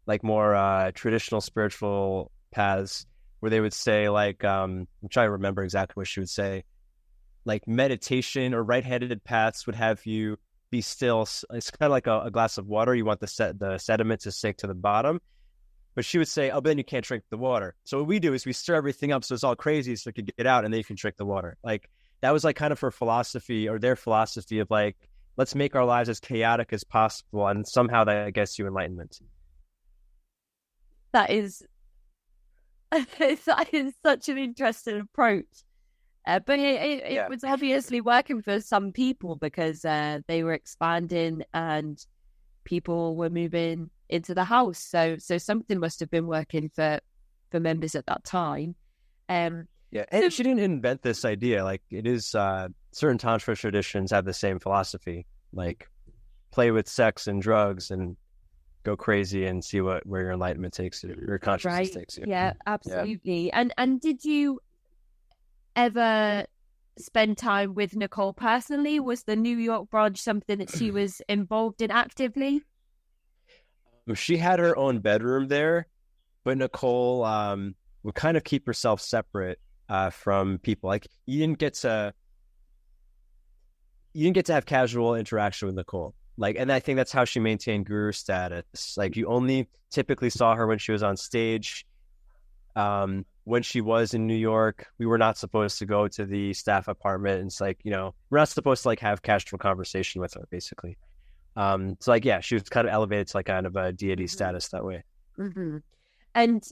like more traditional spiritual paths, where they would say like, I'm trying to remember exactly what she would say, like meditation or right-handed paths would have you be still. It's kind of like a glass of water. You want the sediment to sink to the bottom. But she would say, oh, but then you can't drink the water. So what we do is we stir everything up so it's all crazy so it can get out, and then you can drink the water. Like that was like kind of her philosophy, or their philosophy of like, let's make our lives as chaotic as possible, and somehow that gets you enlightenment. That is such an interesting approach. But it was obviously working for some people because they were expanding and people were moving into the house. So something must have been working for members at that time. And she didn't invent this idea. Like it is, certain Tantra traditions have the same philosophy, like play with sex and drugs and go crazy and see where your enlightenment takes you, your consciousness takes you. Yeah, absolutely. Yeah. And did you ever spend time with Nicole personally? Was the New York branch something that she was involved in actively? She had her own bedroom there, but Nicole would kind of keep herself separate from people. Like you didn't get to have casual interaction with Nicole. Like, and I think that's how she maintained guru status. Like, you only typically saw her when she was on stage. When she was in New York, we were not supposed to go to the staff apartment. And it's like, you know, we're not supposed to like have casual conversation with her, basically. So like, yeah, she was kind of elevated to like kind of a deity status that way. Mm-hmm. And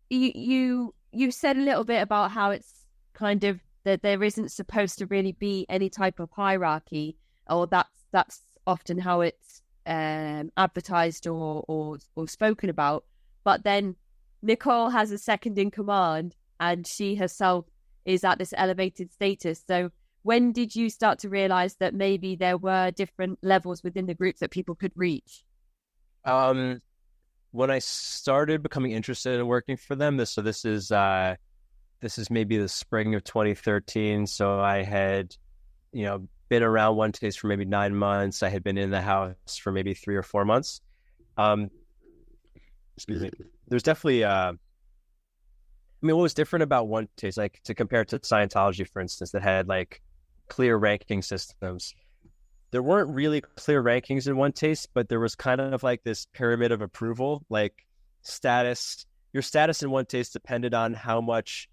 you said a little bit about how it's kind of that there isn't supposed to really be any type of hierarchy, or that's often how it's advertised or spoken about. But then Nicole has a second in command, and she herself is at this elevated status. So when did you start to realize that maybe there were different levels within the groups that people could reach? When I started becoming interested in working for them, this is maybe the spring of 2013. So I had, you know, been around OneTaste for maybe 9 months. I had been in the house for maybe 3 or 4 months. Excuse me. There's definitely, I mean, what was different about OneTaste, like to compare to Scientology, for instance, that had like clear ranking systems. There weren't really clear rankings in OneTaste, but there was kind of like this pyramid of approval, like status. Your status in OneTaste depended on how much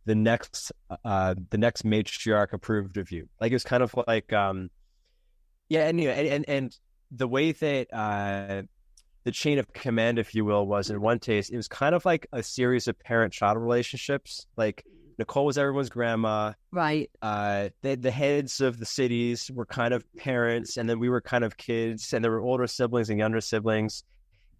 the next matriarch approved of you. Like, it was kind of like, and the way that the chain of command, if you will, was in OneTaste, it was kind of like a series of parent-child relationships. Like, Nicole was everyone's grandma. Right. The heads of the cities were kind of parents, and then we were kind of kids, and there were older siblings and younger siblings.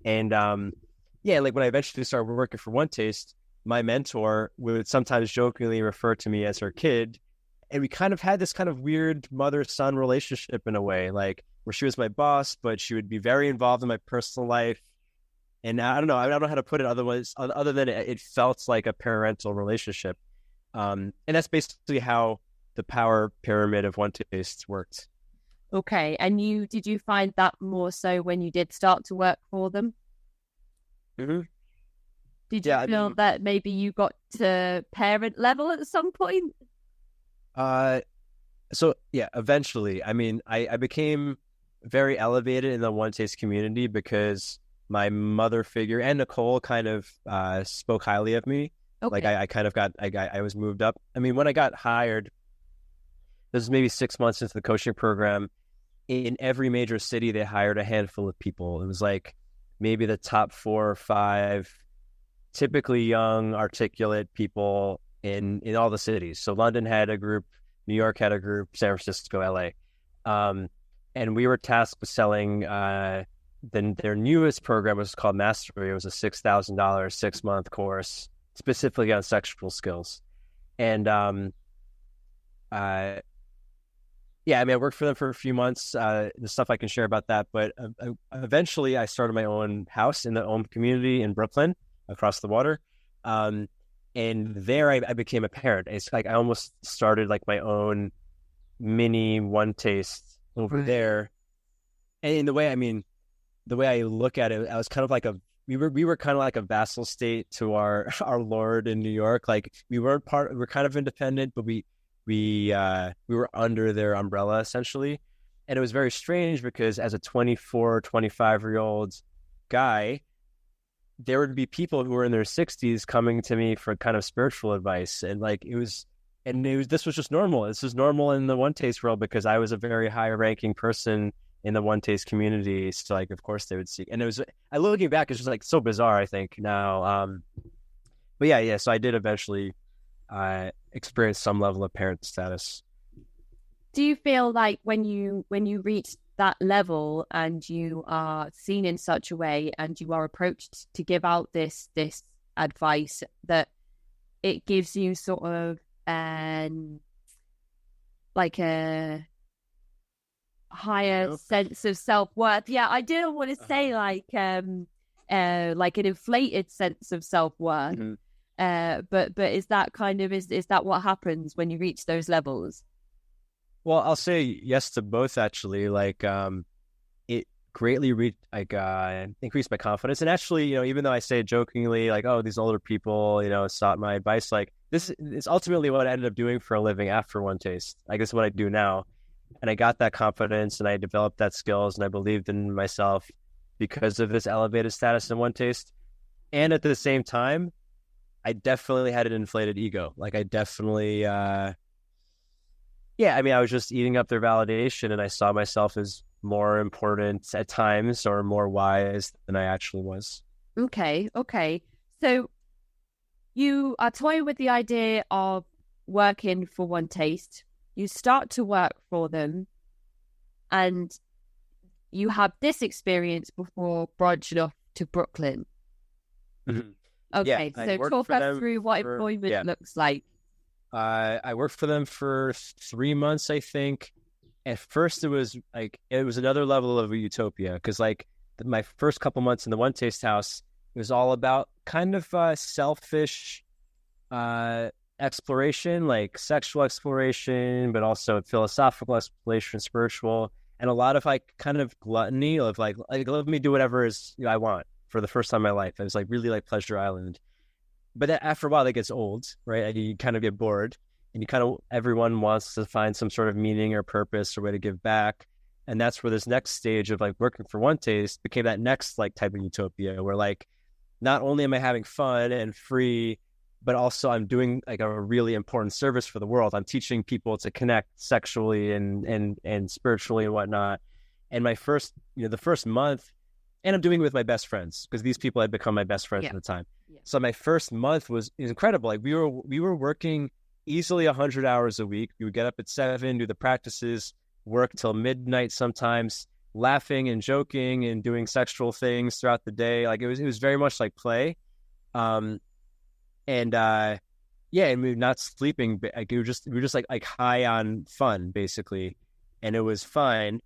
And like when I eventually started working for OneTaste, my mentor would sometimes jokingly refer to me as her kid. And we kind of had this kind of weird mother-son relationship in a way, like where she was my boss, but she would be very involved in my personal life. And I don't know how to put it other than it felt like a parental relationship. And that's basically how the power pyramid of OneTaste worked. Okay. And did you find that more so when you did start to work for them? Mm-hmm. Did you feel that maybe you got to parent level at some point? So yeah, eventually. I mean, I became very elevated in the OneTaste community because my mother figure and Nicole kind of spoke highly of me. Okay. Like I kind of I was moved up. I mean, when I got hired, this was maybe 6 months into the coaching program. In every major city, they hired a handful of people. It was like maybe the top 4 or 5, typically young, articulate people in all the cities. So London had a group, New York had a group, San Francisco, LA. And we were tasked with selling their newest program was called Mastery. It was a $6,000 6-month course specifically on sexual skills. And I worked for them for a few months. The stuff I can share about that. But eventually I started my own house in the Ohm community in Brooklyn across the water. And there I became a parent. It's like I almost started like my own mini OneTaste over there. And the way I look at it, I was kind of like we were kind of like a vassal state to our Lord in New York. Like we we're kind of independent, but we were under their umbrella essentially. And it was very strange because as a 24, 25-year-old guy, there would be people who were in their 60s coming to me for kind of spiritual advice. And like this was just normal. This was normal in the OneTaste world because I was a very high ranking person in the OneTaste community. So like, of course they would seek, and it was, looking back, it's just like so bizarre, I think now. But yeah. So I did eventually experience some level of parent status. Do you feel like when you reach that level and you are seen in such a way and you are approached to give out this advice, that it gives you sort of like a higher sense of self-worth? Yeah, I didn't want to say like an inflated sense of self-worth. Mm-hmm. But is that kind of is that what happens when you reach those levels? Well, I'll say yes to both actually. Like it greatly increased my confidence. And actually, even though I say it jokingly, like, oh, these older people, sought my advice, like this is ultimately what I ended up doing for a living after OneTaste. I guess what I do now. And I got that confidence and I developed that skills and I believed in myself because of this elevated status in OneTaste. And at the same time, I definitely had an inflated ego. Like I definitely, I was just eating up their validation and I saw myself as more important at times or more wise than I actually was. Okay. So you are toying with the idea of working for OneTaste. You start to work for them and you have this experience before branching off to Brooklyn. Mm-hmm. Okay, Yeah, so talk us through what employment looks like. I worked for them for 3 months, I think. At first, it was another level of a utopia because my first couple months in the OneTaste house, it was all about kind of selfish exploration, like sexual exploration, but also philosophical exploration, spiritual, and a lot of kind of gluttony of like let me do whatever I want for the first time in my life. It was really Pleasure Island. But after a while, that gets old, right? And you kind of get bored, and everyone wants to find some sort of meaning or purpose or way to give back. And that's where this next stage of working for OneTaste became that next type of utopia where not only am I having fun and free, but also I'm doing a really important service for the world. I'm teaching people to connect sexually and spiritually and whatnot. And the first month, and I'm doing it with my best friends because these people had become my best friends at the time. Yeah. So my first month was incredible. We were working easily 100 hours a week. We would get up at 7, do the practices, work till midnight sometimes, laughing and joking and doing sexual things throughout the day. It was very much like play. And we were not sleeping. But we were just high on fun basically, and it was fine.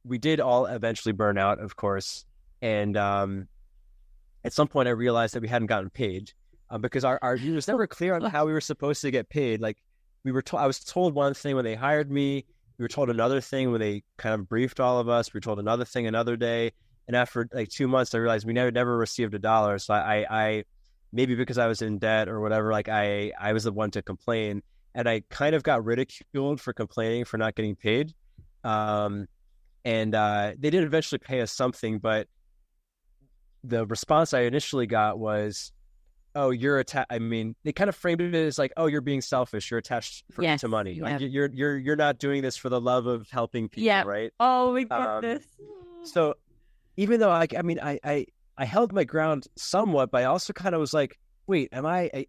We did all eventually burn out, of course, and at some point I realized that we hadn't gotten paid because it was never clear on how we were supposed to get paid. I was told one thing when they hired me. We were told another thing when they kind of briefed all of us. We were told another thing another day, and after 2 months, I realized we never received $1. So I maybe because I was in debt or whatever, I was the one to complain, and I kind of got ridiculed for complaining for not getting paid. And they did eventually pay us something, but the response I initially got was, "Oh, you're they kind of framed it as oh, you're being selfish. You're attached to money. Yeah. You're not doing this for the love of helping people, right?" Oh, we got this. So even though I held my ground somewhat, but I also kind of was wait,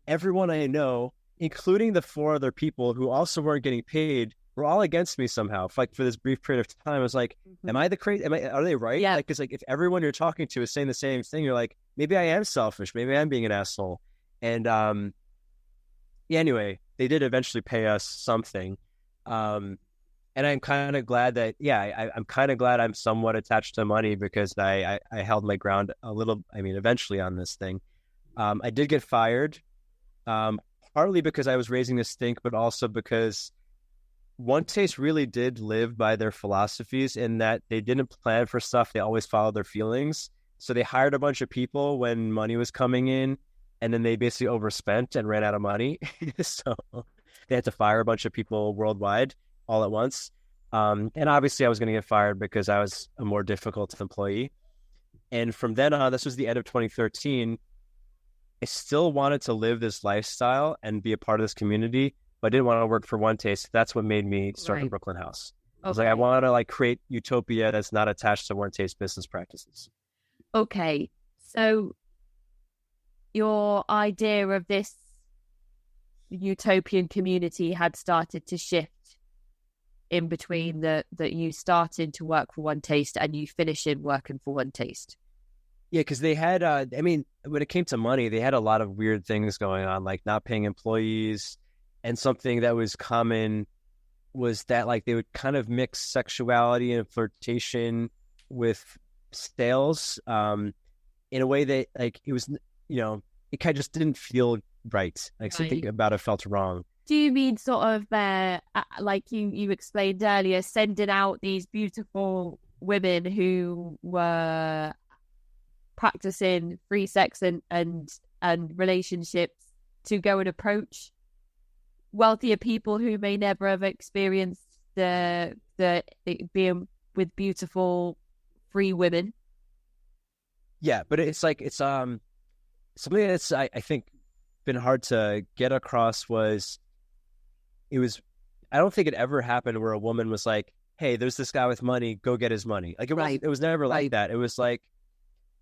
everyone I know, including the 4 other people who also weren't getting paid, were all against me somehow. For this brief period of time, I was am I the crazy? Are they right? Yeah. Because if everyone you're talking to is saying the same thing, you're maybe I am selfish. Maybe I'm being an asshole. And anyway, they did eventually pay us something. And I'm kind of glad that, I'm kind of glad I'm somewhat attached to money because I held my ground a little, eventually on this thing. I did get fired, partly because I was raising this stink, but also because OneTaste really did live by their philosophies in that they didn't plan for stuff. They always followed their feelings. So they hired a bunch of people when money was coming in, and then they basically overspent and ran out of money. So they had to fire a bunch of people worldwide all at once. And obviously I was going to get fired because I was a more difficult employee. And from then on, this was the end of 2013, I still wanted to live this lifestyle and be a part of this community, but I didn't want to work for OneTaste. That's what made me start the Brooklyn House. Okay. I was I want to create utopia that's not attached to OneTaste business practices. Okay. So your idea of this utopian community had started to shift in between that you started to work for OneTaste and you finishing working for OneTaste. Yeah, because they had, when it came to money, they had a lot of weird things going on, like not paying employees. And something that was common was that they would kind of mix sexuality and flirtation with sales in a way that it was, it kind of just didn't feel right. Something about it felt wrong. Do you mean sort of like you explained earlier, sending out these beautiful women who were practicing free sex and relationships to go and approach wealthier people who may never have experienced the being with beautiful, free women. Yeah, but it's like something that's I think been hard to get across was I don't think it ever happened where a woman was like, hey, there's this guy with money, go get his money. Like it was never like that. It was like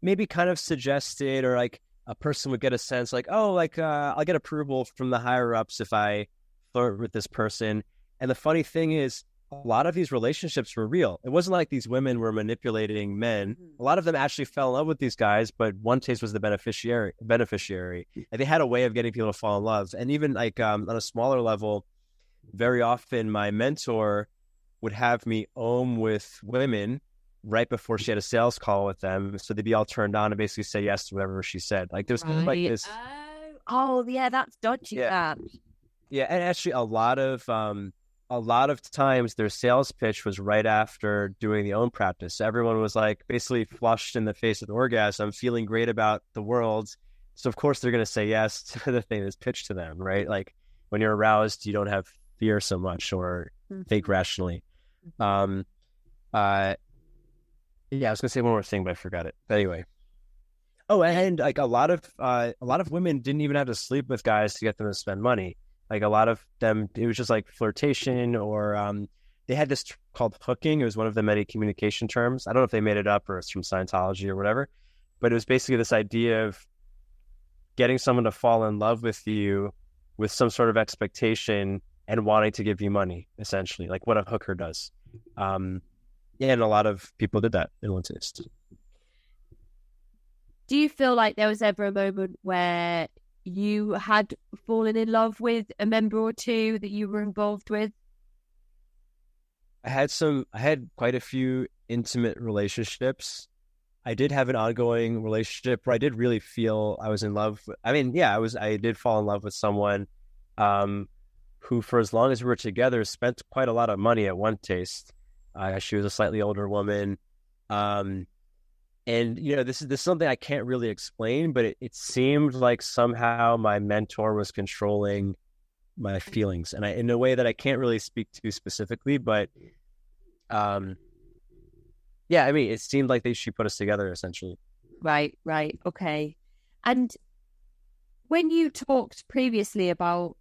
maybe kind of suggested, or like a person would get a sense like, oh, like I'll get approval from the higher ups if I flirt with this person. And the funny thing is, a lot of these relationships were real. It wasn't like these women were manipulating men. A lot of them actually fell in love with these guys, but OneTaste was the beneficiary. And they had a way of getting people to fall in love. And even like on a smaller level, very often my mentor would have me with women right before she had a sales call with them. So they'd be all turned on and basically say yes to whatever she said. Like there's kind of like this. Oh yeah, that's dodgy. Yeah. Yeah. And actually a lot of times their sales pitch was right after doing the own practice. So everyone was like basically flushed in the face with orgasm, feeling great about the world. So of course they're going to say yes to the thing that's pitched to them, right? Like when you're aroused, you don't have fear so much or think rationally. Yeah, I was going to say one more thing, but I forgot it. But anyway. Oh, and like a lot of women didn't even have to sleep with guys to get them to spend money. Like a lot of them, it was just like flirtation, or they had this called hooking. It was one of the many communication terms. I don't know if they made it up or it's from Scientology or whatever, but it was basically this idea of getting someone to fall in love with you with some sort of expectation and wanting to give you money, essentially, like what a hooker does. Yeah, and a lot of people did that in OneTaste. Do you feel like there was ever a moment where you had fallen in love with a member or two that you were involved with? I had quite a few intimate relationships. I did have an ongoing relationship where I did really feel I was in love. I did fall in love with someone who, for as long as we were together, spent quite a lot of money at OneTaste. She was a slightly older woman. And, this is something I can't really explain, but it seemed like somehow my mentor was controlling my feelings, and in a way that I can't really speak to specifically, but it seemed like she put us together, essentially. Right. Okay. And when you talked previously about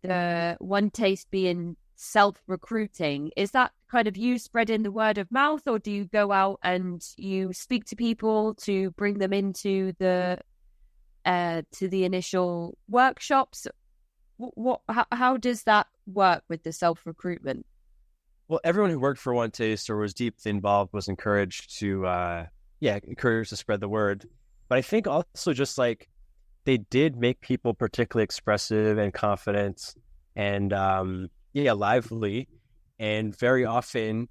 the OneTaste being self-recruiting, is that kind of you spreading the word of mouth, or do you go out and you speak to people to bring them into the initial workshops? How does that work with the self-recruitment? Well, everyone who worked for OneTaste or was deeply involved was encouraged to spread the word. But I think also just like they did make people particularly expressive and confident and lively. And very often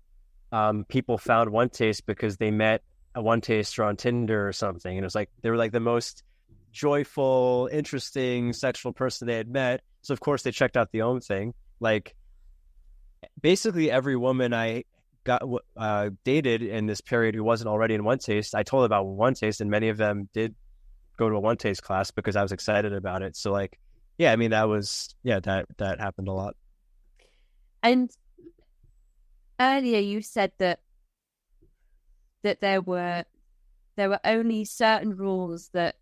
people found OneTaste because they met a OneTaster on Tinder or something. And it was like they were like the most joyful, interesting sexual person they had met. So of course they checked out the own thing. Like basically every woman I got dated in this period who wasn't already in OneTaste, I told about OneTaste, and many of them did go to a OneTaste class because I was excited about it. So like, that happened a lot. And earlier you said that there were only certain rules there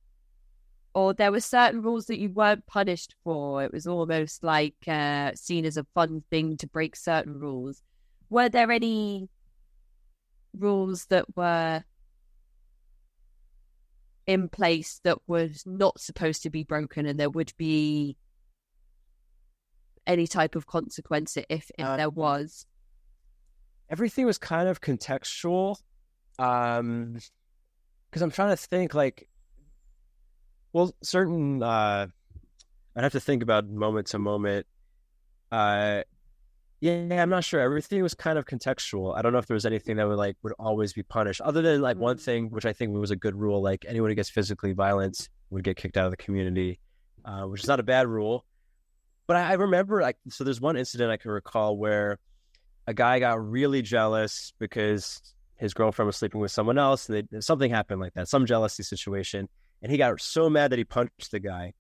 were certain rules that you weren't punished for. It was almost like seen as a fun thing to break certain rules. Were there any rules that were in place that was not supposed to be broken, and there would be any type of consequence if there was? Everything was kind of contextual, because I'm trying to think like, well, certain I'd have to think about moment to moment. I'm not sure. Everything was kind of contextual. I don't know if there was anything that would always be punished, other than like one thing, which I think was a good rule. Like anyone who gets physically violent would get kicked out of the community, which is not a bad rule. But I remember, so there's one incident I can recall where a guy got really jealous because his girlfriend was sleeping with someone else, and something happened like that, some jealousy situation, and he got so mad that he punched the guy,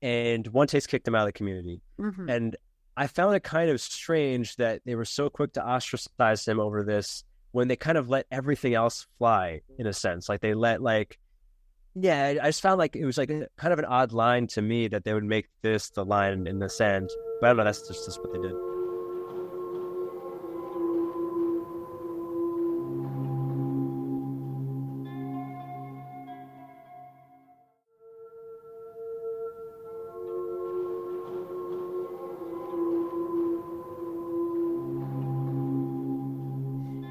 and OneTaste kicked him out of the community. And I found it kind of strange that they were so quick to ostracize him over this when they kind of let everything else fly, in a sense. Like they let I just found like it was like kind of an odd line to me that they would make this the line in the sand. But I don't know, that's just what they did.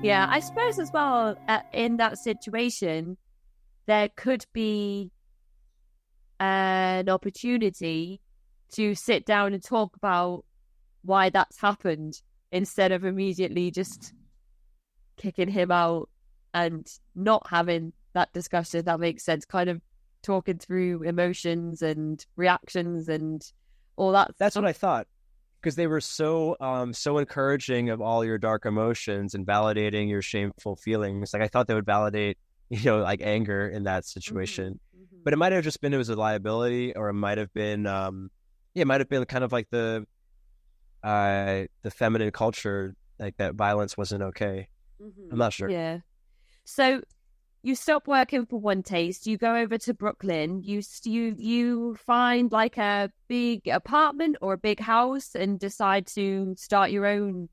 Yeah, I suppose as well, in that situation, there could be an opportunity to sit down and talk about why that's happened instead of immediately just kicking him out and not having that discussion. That makes sense. Kind of talking through emotions and reactions and all that. That's what I thought. Because they were so encouraging of all your dark emotions and validating your shameful feelings. Like I thought they would validate, like anger in that situation. Mm-hmm. But it might have just been it was a liability, or it might have been it might have been kind of like the feminine culture, like that violence wasn't okay. Mm-hmm. I'm not sure. Yeah. So you stop working for OneTaste, you go over to Brooklyn, you find like a big apartment or a big house and decide to start your own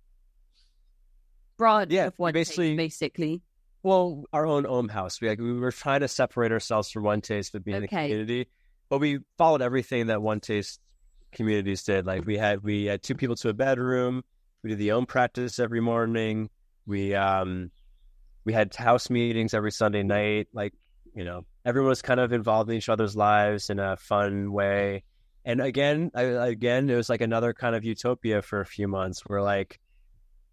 branch of OneTaste, basically. Well, our own house. We were trying to separate ourselves from OneTaste with being the community, but we followed everything that OneTaste communities did. Like we had 2 people to a bedroom. We did the own practice every morning. We had house meetings every Sunday night. Like, everyone was kind of involved in each other's lives in a fun way. And again, it was like another kind of utopia for a few months where like,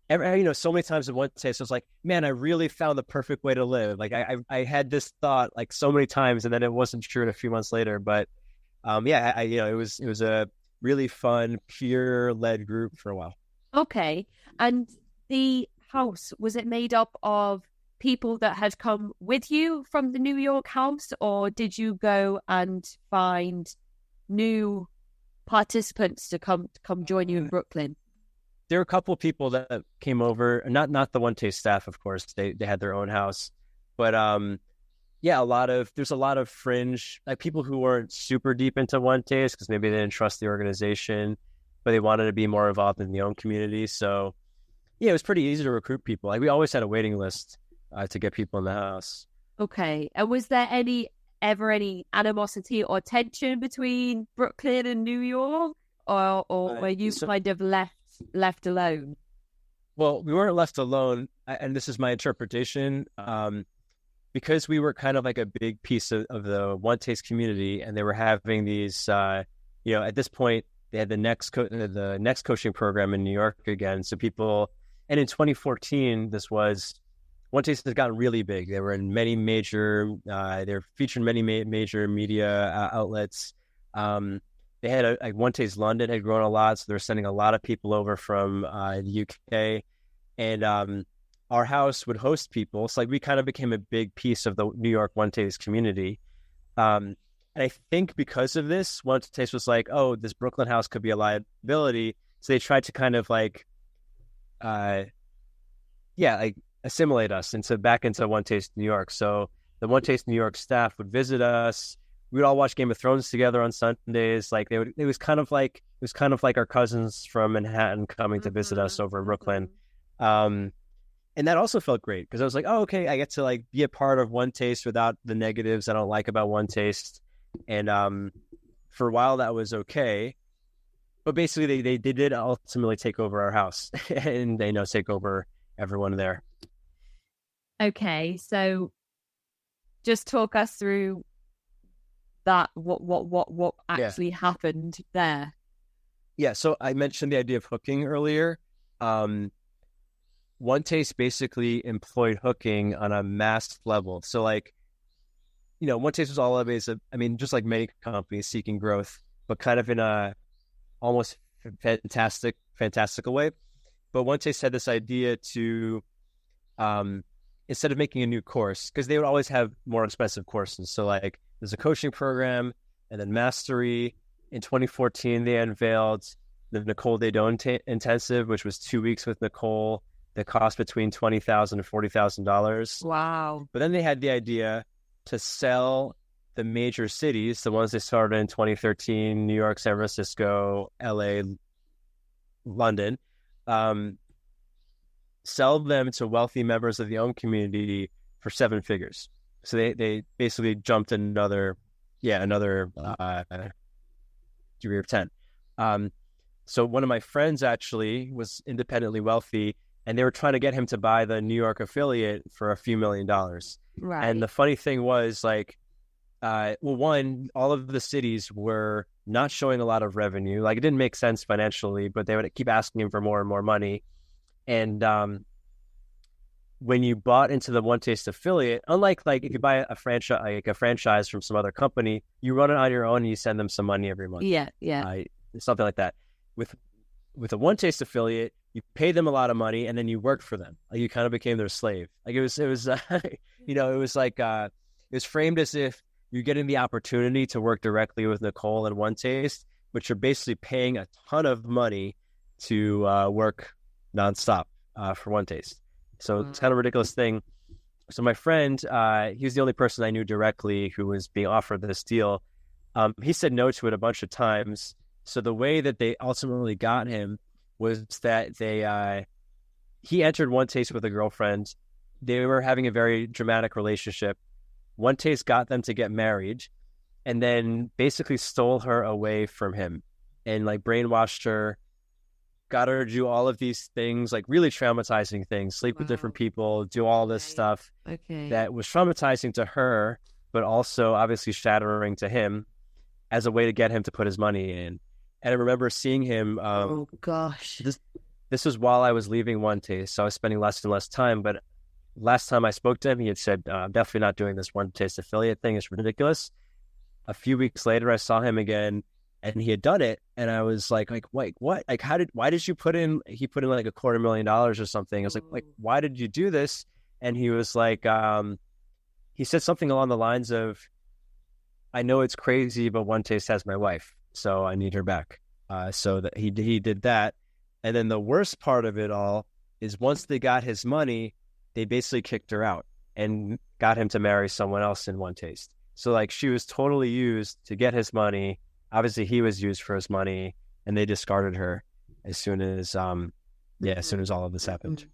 so many times in OneTaste, I was like, man, I really found the perfect way to live. Like I had this thought like so many times and then it wasn't true a few months later. But it was a really fun, peer-led group for a while. Okay. And the house, was it made up of people that had come with you from the New York house, or did you go and find new participants to come join you in Brooklyn? There were a couple of people that came over, not the OneTaste staff, of course. They had their own house, but there's a lot of fringe, like people who weren't super deep into OneTaste because maybe they didn't trust the organization, but they wanted to be more involved in the own community. So yeah, it was pretty easy to recruit people. Like we always had a waiting list to get people in the house. Okay. And was there ever any animosity or tension between Brooklyn and New York, or were you kind of left alone? Well, we weren't left alone, and this is my interpretation. Because we were kind of like a big piece of the OneTaste community, and they were having these, at this point, they had the next coaching program in New York again. So people, and in 2014, OneTaste has gotten really big. They were in many major, they're featured in many major media outlets. They had OneTaste London had grown a lot, so they're sending a lot of people over from the UK, and our house would host people. So we kind of became a big piece of the New York OneTaste community. And I think because of this, OneTaste was like, oh, this Brooklyn house could be a liability. So they tried to kind of assimilate us back into OneTaste New York. So the OneTaste New York staff would visit us. We'd all watch Game of Thrones together on Sundays. Like it was kind of like our cousins from Manhattan coming to visit us over in Brooklyn. And that also felt great because I was like, oh, okay, I get to be a part of OneTaste without the negatives I don't like about OneTaste. And for a while that was okay. But basically they did ultimately take over our house and they take over everyone there. Okay, so just talk us through that. What actually happened there? Yeah, so I mentioned the idea of hooking earlier. OneTaste basically employed hooking on a mass level. So OneTaste was always, just like many companies seeking growth, but kind of in a almost fantastical way. But OneTaste had this idea to, instead of making a new course, because they would always have more expensive courses. So there's a coaching program and then mastery. In 2014, they unveiled the Nicole Daedone intensive, which was 2 weeks with Nicole, that cost between $20,000 and $40,000. Wow. But then they had the idea to sell the major cities, the ones they started in 2013, New York, San Francisco, LA, London, sell them to wealthy members of the own community for 7 figures. So they basically jumped another degree of 10. So one of my friends actually was independently wealthy, and they were trying to get him to buy the New York affiliate for a few $1 million. Right. And the funny thing was, like, one, all of the cities were not showing a lot of revenue. Like, it didn't make sense financially, but they would keep asking him for more and more money. And when you bought into the OneTaste affiliate, unlike like if you buy a franchise from some other company, you run it on your own and you send them some money every month. Yeah. Something like that. With a OneTaste affiliate, you pay them a lot of money and then you work for them. Like, you kind of became their slave. Like, it was it was like it was framed as if you're getting the opportunity to work directly with Nicole and OneTaste, but you're basically paying a ton of money to work nonstop for OneTaste. So it's kind of a ridiculous thing. So my friend, he was the only person I knew directly who was being offered this deal. He said no to it a bunch of times. So the way that they ultimately got him was that he entered OneTaste with a girlfriend. They were having a very dramatic relationship. OneTaste got them to get married and then basically stole her away from him and like brainwashed her, got her to do all of these things, like really traumatizing things, sleep with different people, do all this stuff that was traumatizing to her, but also obviously shattering to him as a way to get him to put his money in. And I remember seeing him. Oh, gosh. This was while I was leaving OneTaste, so I was spending less and less time. But last time I spoke to him, he had said, I'm definitely not doing this OneTaste affiliate thing. It's ridiculous. A few weeks later, I saw him again, and he had done it. And I was like, wait, what? Like, why did you put in, he put in like $250,000 or something. I was like, why did you do this? And he was like, he said something along the lines of, I know it's crazy, but OneTaste has my wife, so I need her back. So that he did that. And then the worst part of it all is once they got his money, they basically kicked her out and got him to marry someone else in OneTaste. So like, she was totally used to get his money. Obviously he was used for his money, and they discarded her as soon as all of this happened.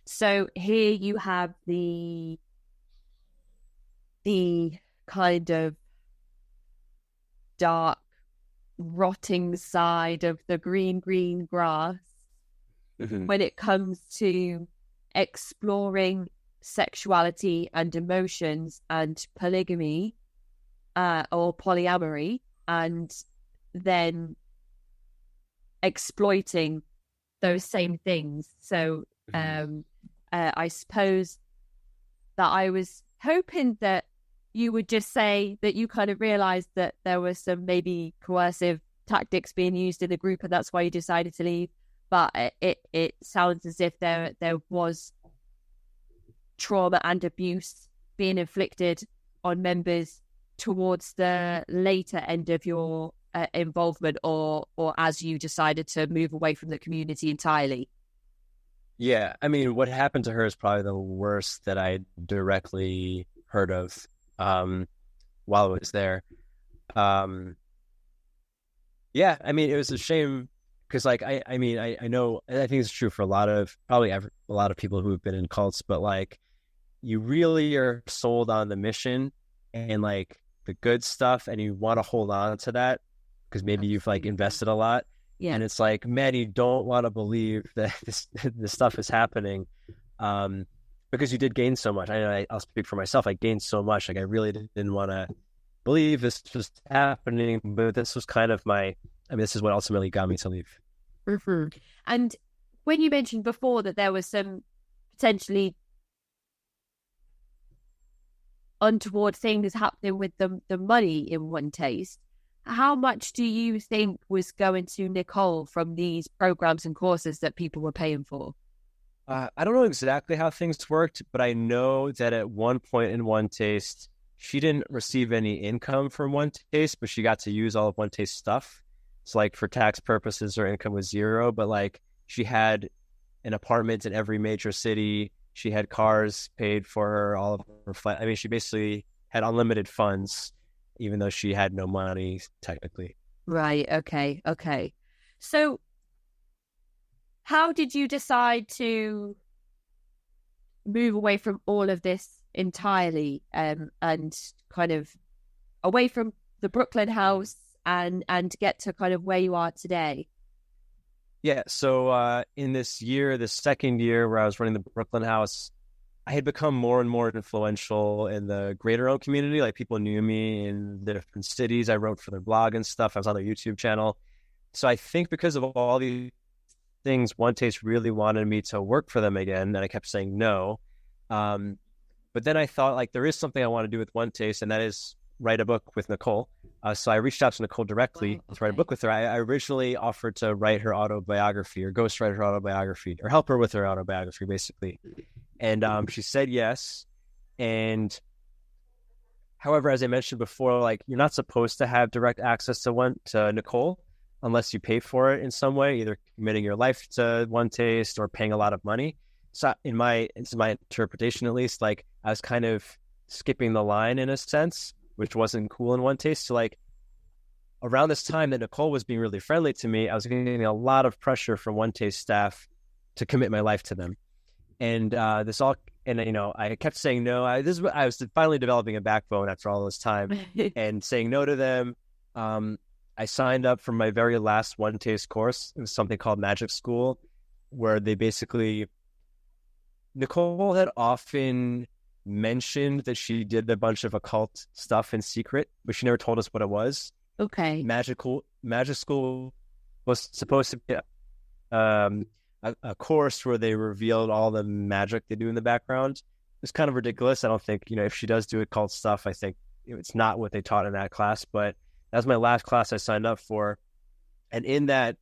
So here you have the kind of dark, rotting side of the green grass when it comes to exploring sexuality and emotions and polygamy or polyamory, and then exploiting those same things. So I suppose that I was hoping that you would just say that you kind of realized that there was some maybe coercive tactics being used in the group, and that's why you decided to leave. But it sounds as if there was trauma and abuse being inflicted on members towards the later end of your involvement, or as you decided to move away from the community entirely. Yeah, I mean, what happened to her is probably the worst that I directly heard of while I was there. Yeah, I mean, it was a shame because, like, I know, I think it's true for a lot of people who have been in cults, but like, you really are sold on the mission and like the good stuff, and you want to hold on to that because maybe you've like invested a lot. Yeah. And it's like, man, you don't want to believe that this stuff is happening because you did gain so much. I'll speak for myself. I gained so much. Like, I really didn't want to believe this was happening, but this was kind of this is what ultimately got me to leave. Mm-hmm. And when you mentioned before that there was some potentially untoward things happening with the money in OneTaste, how much do you think was going to Nicole from these programs and courses that people were paying for? I don't know exactly how things worked, but I know that at one point in OneTaste, she didn't receive any income from OneTaste, but she got to use all of OneTaste stuff. So like for tax purposes, her income was zero, but like she had an apartment in every major city. She had cars paid for her, all of her flight. I mean, she basically had unlimited funds, even though she had no money technically. Right. Okay. Okay. So how did you decide to move away from all of this entirely, and kind of away from the Brooklyn house and get to kind of where you are today? Yeah. So in this year, the second year where I was running the Brooklyn house, I had become more and more influential in the greater Rome community. Like people knew me in the different cities. I wrote for their blog and stuff. I was on their YouTube channel. So I think because of all these things, OneTaste really wanted me to work for them again, and I kept saying no. But then I thought, like, there is something I want to do with OneTaste, and that is write a book with Nicole. So I reached out to Nicole directly to write a book with her. I originally offered to write her autobiography or ghostwrite her autobiography or help her with her autobiography, basically. And she said yes. And however, as I mentioned before, like, you're not supposed to have direct access to Nicole unless you pay for it in some way, either committing your life to OneTaste or paying a lot of money. So it's my interpretation, at least, like I was kind of skipping the line in a sense, which wasn't cool in OneTaste. So like around this time that Nicole was being really friendly to me, I was getting a lot of pressure from OneTaste staff to commit my life to them. And I kept saying no. I was finally developing a backbone after all this time and saying no to them. I signed up for my very last OneTaste course. It was something called Magic School, where they basically, Nicole had often mentioned that she did a bunch of occult stuff in secret, but she never told us what it was. Okay. Magic School was supposed to be a course where they revealed all the magic they do in the background. It's kind of ridiculous. I don't think, if she does do occult stuff, I think it's not what they taught in that class, but that was my last class I signed up for. And in that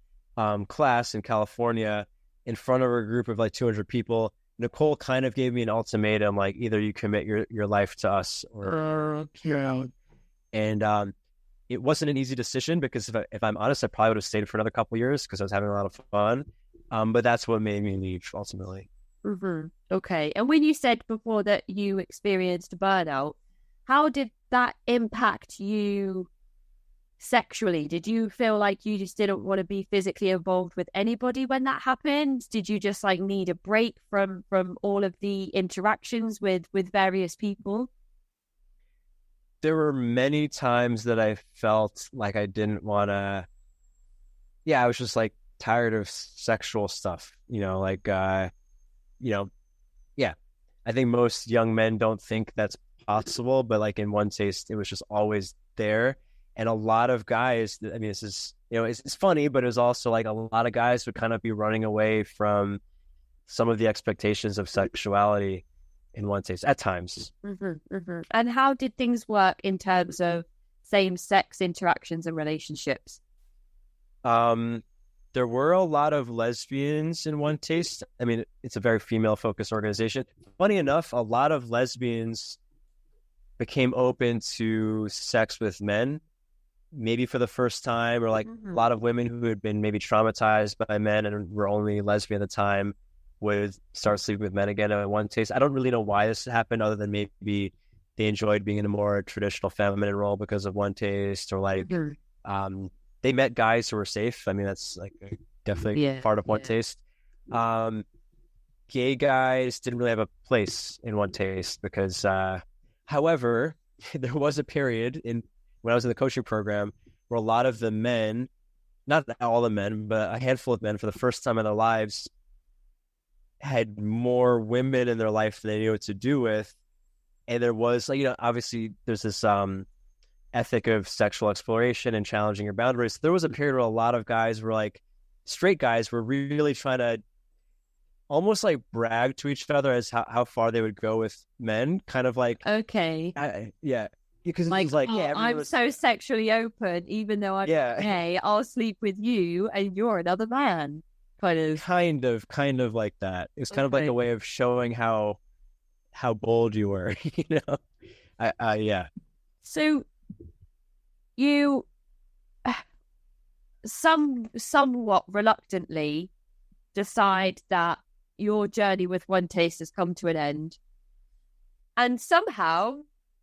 class in California, in front of a group of like 200 people, Nicole kind of gave me an ultimatum, like either you commit your life to us or you're out. And it wasn't an easy decision because if I'm honest, I probably would have stayed for another couple of years because I was having a lot of fun. But that's what made me leave ultimately. Mm-hmm. Okay. And when you said before that you experienced burnout, how did that impact you sexually? Did you feel like you just didn't want to be physically involved with anybody when that happened? Did you just like need a break from all of the interactions with various people? There were many times that I felt like I didn't want to. Yeah, I was just like tired of sexual stuff, yeah. I think most young men don't think that's possible, but like in OneTaste, it was just always there. And a lot of guys, I mean, this is, it's funny, but it was also like a lot of guys would kind of be running away from some of the expectations of sexuality in OneTaste at times. Mm-hmm, mm-hmm. And how did things work in terms of same-sex interactions and relationships? There were a lot of lesbians in OneTaste. I mean, it's a very female-focused organization. Funny enough, a lot of lesbians became open to sex with men, maybe for the first time, or like a lot of women who had been maybe traumatized by men and were only lesbian at the time would start sleeping with men again at OneTaste. I don't really know why this happened, other than maybe they enjoyed being in a more traditional feminine role because of OneTaste, or like they met guys who were safe. I mean, that's like definitely part of OneTaste. Gay guys didn't really have a place in OneTaste because, however, there was a period when I was in the coaching program where a lot of the men, not all the men, but a handful of men for the first time in their lives had more women in their life than they knew what to do with. And there was, like, obviously there's this ethic of sexual exploration and challenging your boundaries. There was a period where a lot of guys were like, straight guys were really trying to almost like brag to each other as how far they would go with men, kind of like, okay. Because like, it was like, I'm so sexually open, even though I'm gay, I'll sleep with you and you're another man. Kind of like that. It was kind of like a way of showing how bold you were, So you somewhat reluctantly decide that your journey with OneTaste has come to an end, and somehow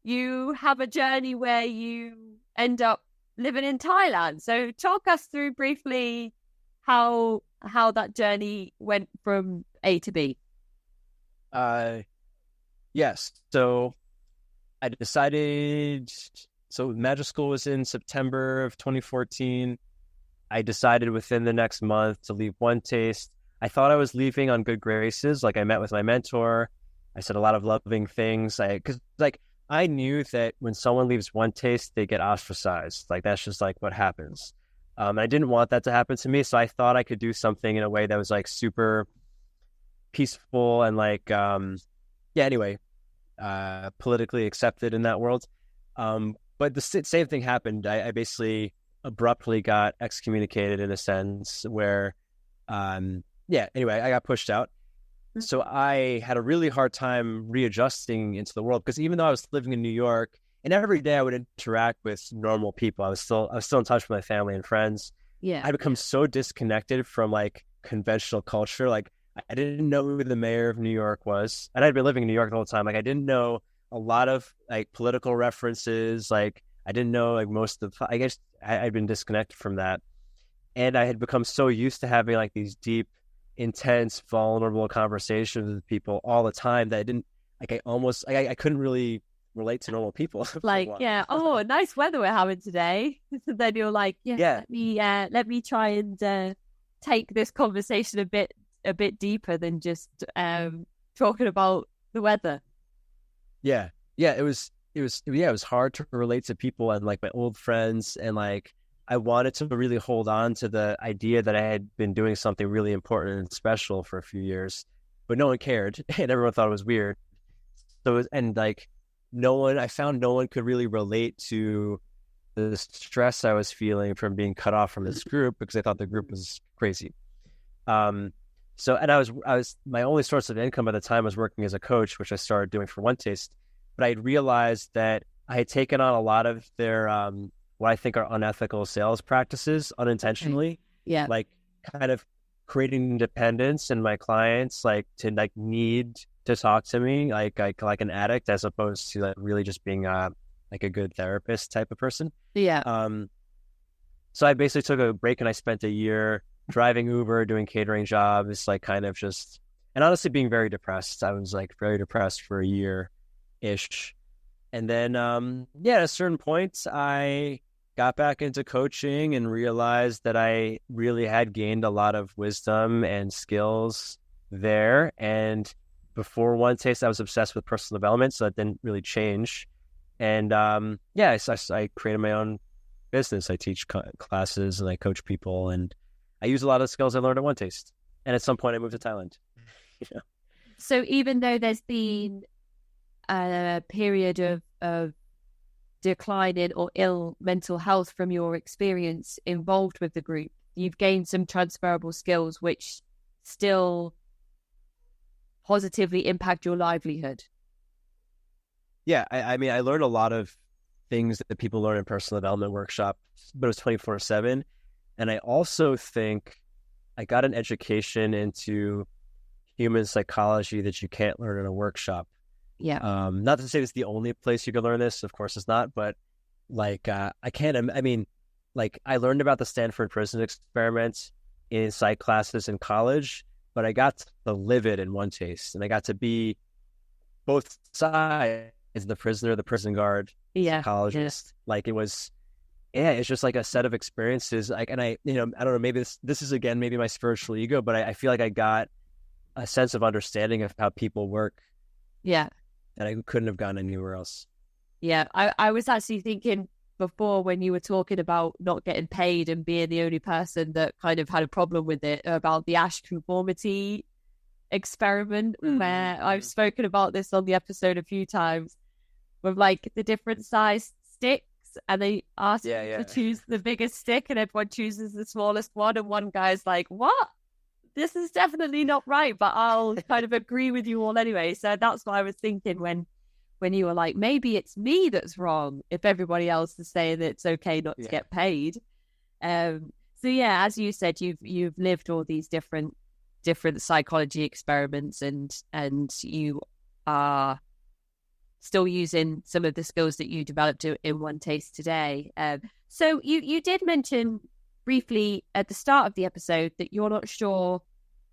you have a journey where you end up living in Thailand. So talk us through briefly how that journey went from A to B. Yes. So I decided, so Magic School was in September of 2014. I decided within the next month to leave OneTaste. I thought I was leaving on good graces. Like, I met with my mentor. I said a lot of loving things. Because I knew that when someone leaves OneTaste, they get ostracized. Like, that's just like what happens. I didn't want that to happen to me. So I thought I could do something in a way that was like super peaceful and like, politically accepted in that world. But the same thing happened. I basically abruptly got excommunicated in a sense where, I got pushed out. So I had a really hard time readjusting into the world, because even though I was living in New York and every day I would interact with normal people, I was still in touch with my family and friends. Yeah. I'd become so disconnected from like conventional culture. Like, I didn't know who the mayor of New York was, and I'd been living in New York the whole time. Like, I didn't know a lot of like political references. Like, I didn't know like most of, I guess I'd been disconnected from that. And I had become so used to having like these deep, intense, vulnerable conversations with people all the time that I didn't, like, I couldn't really relate to normal people. Like, yeah, oh, nice weather we're having today. Then you're like, let me try and take this conversation a bit deeper than just talking about the weather. It was hard to relate to people and like my old friends, and like I wanted to really hold on to the idea that I had been doing something really important and special for a few years, but no one cared and everyone thought it was weird. So, I found no one could really relate to the stress I was feeling from being cut off from this group, because I thought the group was crazy. I was my only source of income at the time was working as a coach, which I started doing for OneTaste. But I realized that I had taken on a lot of their what I think are unethical sales practices unintentionally. Okay. Yeah, like kind of creating dependence in my clients, like to like need to talk to me like an addict, as opposed to like really just being like a good therapist type of person. Yeah. So I basically took a break and I spent a year driving Uber, doing catering jobs, like kind of just, and honestly being very depressed. I was like very depressed for a year-ish. And then, at a certain point, I got back into coaching and realized that I really had gained a lot of wisdom and skills there. And before OneTaste, I was obsessed with personal development, so that didn't really change. And I created my own business. I teach classes and I coach people, and I use a lot of the skills I learned at OneTaste. And at some point, I moved to Thailand. So even though there's been a period of declining or ill mental health from your experience involved with the group, you've gained some transferable skills which still positively impact your livelihood. Yeah, I mean, I learned a lot of things that people learn in personal development workshops, but it was 24/7. And I also think I got an education into human psychology that you can't learn in a workshop. Yeah. Not to say it's the only place you can learn this, of course it's not, but like I learned about the Stanford prison experiment in psych classes in college, but I got to live it in OneTaste, and I got to be both sides, the prisoner, the prison guard, psychologist. Like, it was, it's just like a set of experiences. Like, and I don't know, maybe this is again, maybe my spiritual ego, but I feel like I got a sense of understanding of how people work. Yeah. That I couldn't have gotten anywhere else. Yeah. I was actually thinking before, when you were talking about not getting paid and being the only person that kind of had a problem with it, about the ash conformity experiment, where I've spoken about this on the episode a few times, with like the different size sticks, and they ask you to choose the biggest stick, and everyone chooses the smallest one, and one guy's like, what? This is definitely not right, but I'll kind of agree with you all anyway. So that's what I was thinking when you were like, maybe it's me that's wrong if everybody else is saying that it's okay not to get paid. So So yeah, as you said, you've lived all these different psychology experiments, and you are still using some of the skills that you developed in OneTaste today. So you did mention briefly at the start of the episode that you're not sure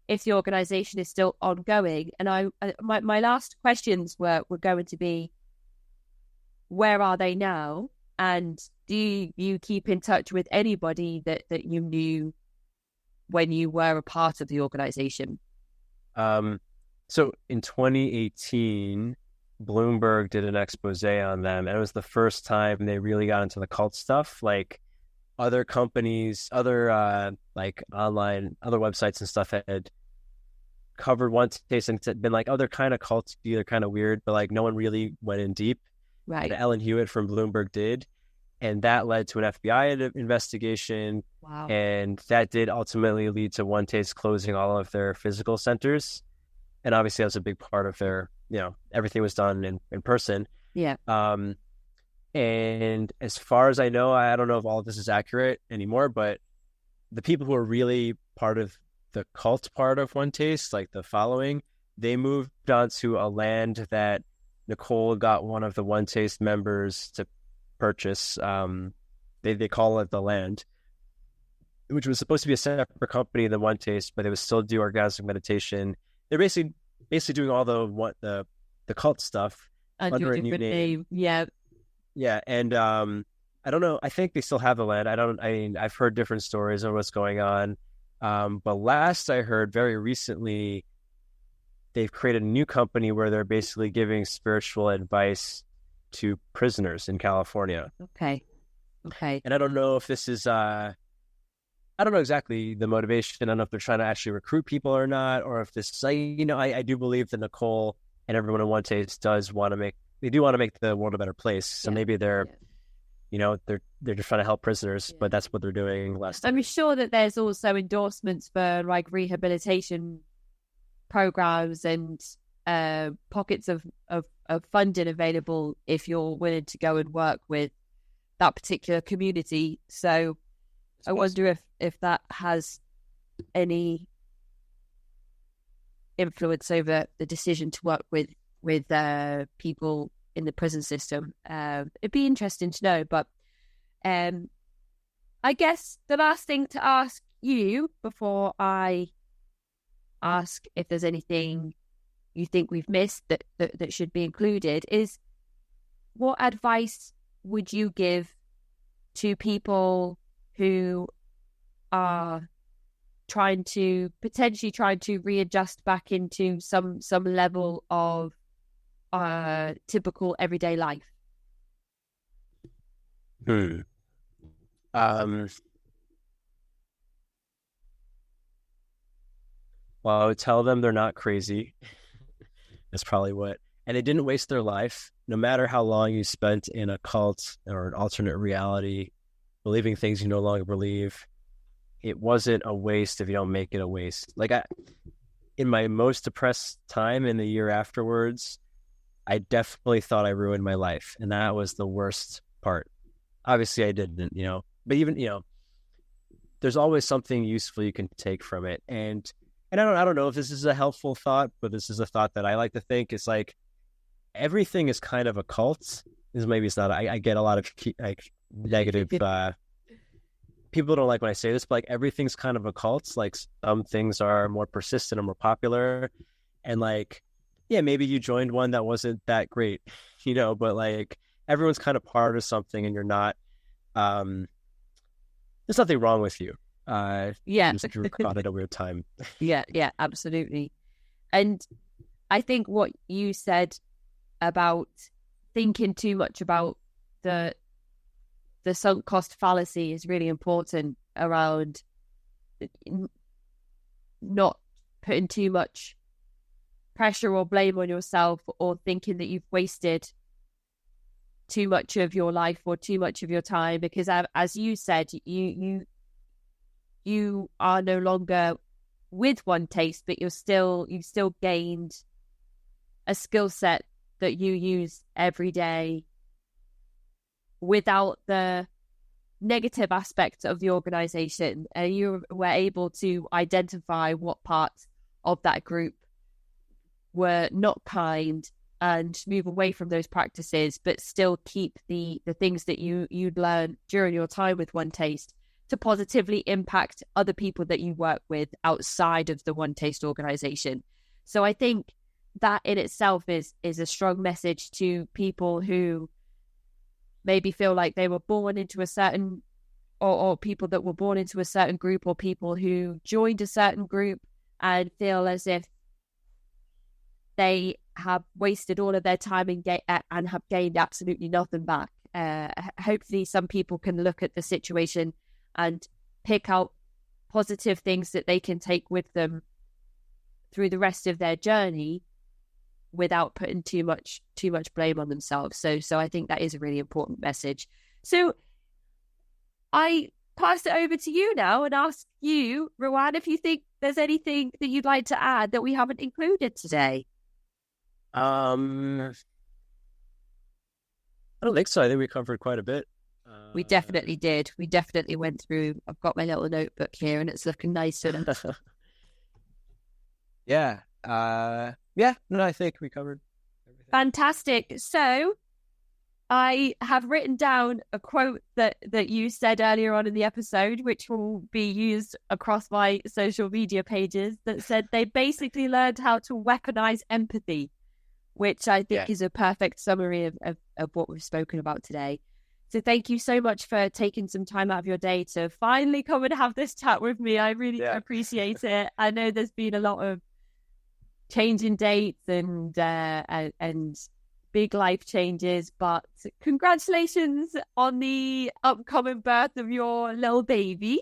if the organization is still ongoing, and my last questions were going to be, where are they now, and do you keep in touch with anybody that you knew when you were a part of the organization? So in 2018, Bloomberg did an expose on them, and it was the first time they really got into the cult stuff. Like, other companies, other like online, other websites and stuff had covered OneTaste and had been like, oh, they're kind of culty, they're kind of weird, but like no one really went in deep. Right. And Ellen Hewitt from Bloomberg did, and that led to an FBI investigation. Wow. And that did ultimately lead to OneTaste closing all of their physical centers. And obviously that was a big part of their, everything was done in person. Yeah. And as far as I know, I don't know if all of this is accurate anymore, but the people who are really part of the cult part of OneTaste, like the following, they moved on to a land that Nicole got one of the OneTaste members to purchase. They call it the land, which was supposed to be a separate company than OneTaste, but they would still do Orgasmic Meditation. They're basically doing all the cult stuff under a new name. Yeah. Yeah, and I don't know. I think they still have the land. I've heard different stories of what's going on. But last I heard, very recently, they've created a new company where they're basically giving spiritual advice to prisoners in California. Okay. And I don't know if this is, I don't know exactly the motivation. I don't know if they're trying to actually recruit people or not, or if this, I do believe that Nicole and everyone in OneTaste does want to make the world a better place. So maybe they're just trying to help prisoners, but that's what they're doing last time. I'm sure that there's also endorsements for like rehabilitation programs and pockets of funding available if you're willing to go and work with that particular community. So I wonder if that has any influence over the decision to work with people in the prison system. It'd be interesting to know. But I guess the last thing to ask you before I ask if there's anything you think we've missed that should be included is, what advice would you give to people who are potentially trying to readjust back into some level of typical everyday life? Well, I would tell them they're not crazy. That's probably what. And they didn't waste their life. No matter how long you spent in a cult or an alternate reality, believing things you no longer believe, it wasn't a waste if you don't make it a waste. Like, in my most depressed time in the year afterwards, I definitely thought I ruined my life. And that was the worst part. Obviously I didn't, but even, there's always something useful you can take from it. And I don't know if this is a helpful thought, but this is a thought that I like to think. It's like, everything is kind of a cult. Maybe it's not. I get a lot of negative, people don't like when I say this, but like, everything's kind of a cult. Like, some things are more persistent and more popular. And like, yeah, maybe you joined one that wasn't that great, but like, everyone's kind of part of something, and you're not, there's nothing wrong with you. Just you're caught at a weird time. Yeah, absolutely. And I think what you said about thinking too much about the sunk cost fallacy is really important, around not putting too much pressure or blame on yourself, or thinking that you've wasted too much of your life or too much of your time, because as you said, you are no longer with OneTaste, but you've still gained a skill set that you use every day without the negative aspects of the organization, and you were able to identify what parts of that group were not kind and move away from those practices, but still keep the things that you'd learned during your time with OneTaste to positively impact other people that you work with outside of the OneTaste organization. So I think that in itself is a strong message to people who maybe feel like they were born into a certain, or people that were born into a certain group, or people who joined a certain group and feel as if they have wasted all of their time and have gained absolutely nothing back. Hopefully some people can look at the situation and pick out positive things that they can take with them through the rest of their journey without putting too much blame on themselves. So I think that is a really important message. So I pass it over to you now and ask you, Ruwan, if you think there's anything that you'd like to add that we haven't included today. I don't think so. I think we covered quite a bit. We definitely did. We definitely went through. I've got my little notebook here and it's looking nice. Yeah. No, I think we covered everything. Fantastic. So I have written down a quote that you said earlier on in the episode, which will be used across my social media pages, that said they basically learned how to weaponize empathy, which I think is a perfect summary of what we've spoken about today. So thank you so much for taking some time out of your day to finally come and have this chat with me. I really appreciate it. I know there's been a lot of changing dates and big life changes, but congratulations on the upcoming birth of your little baby.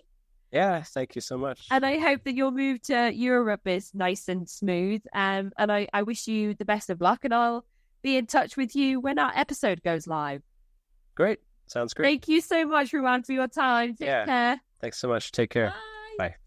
Yeah, thank you so much. And I hope that your move to Europe is nice and smooth. And I wish you the best of luck, and I'll be in touch with you when our episode goes live. Great. Sounds great. Thank you so much, Ruwan, for your time. Take care. Thanks so much. Take care. Bye. Bye.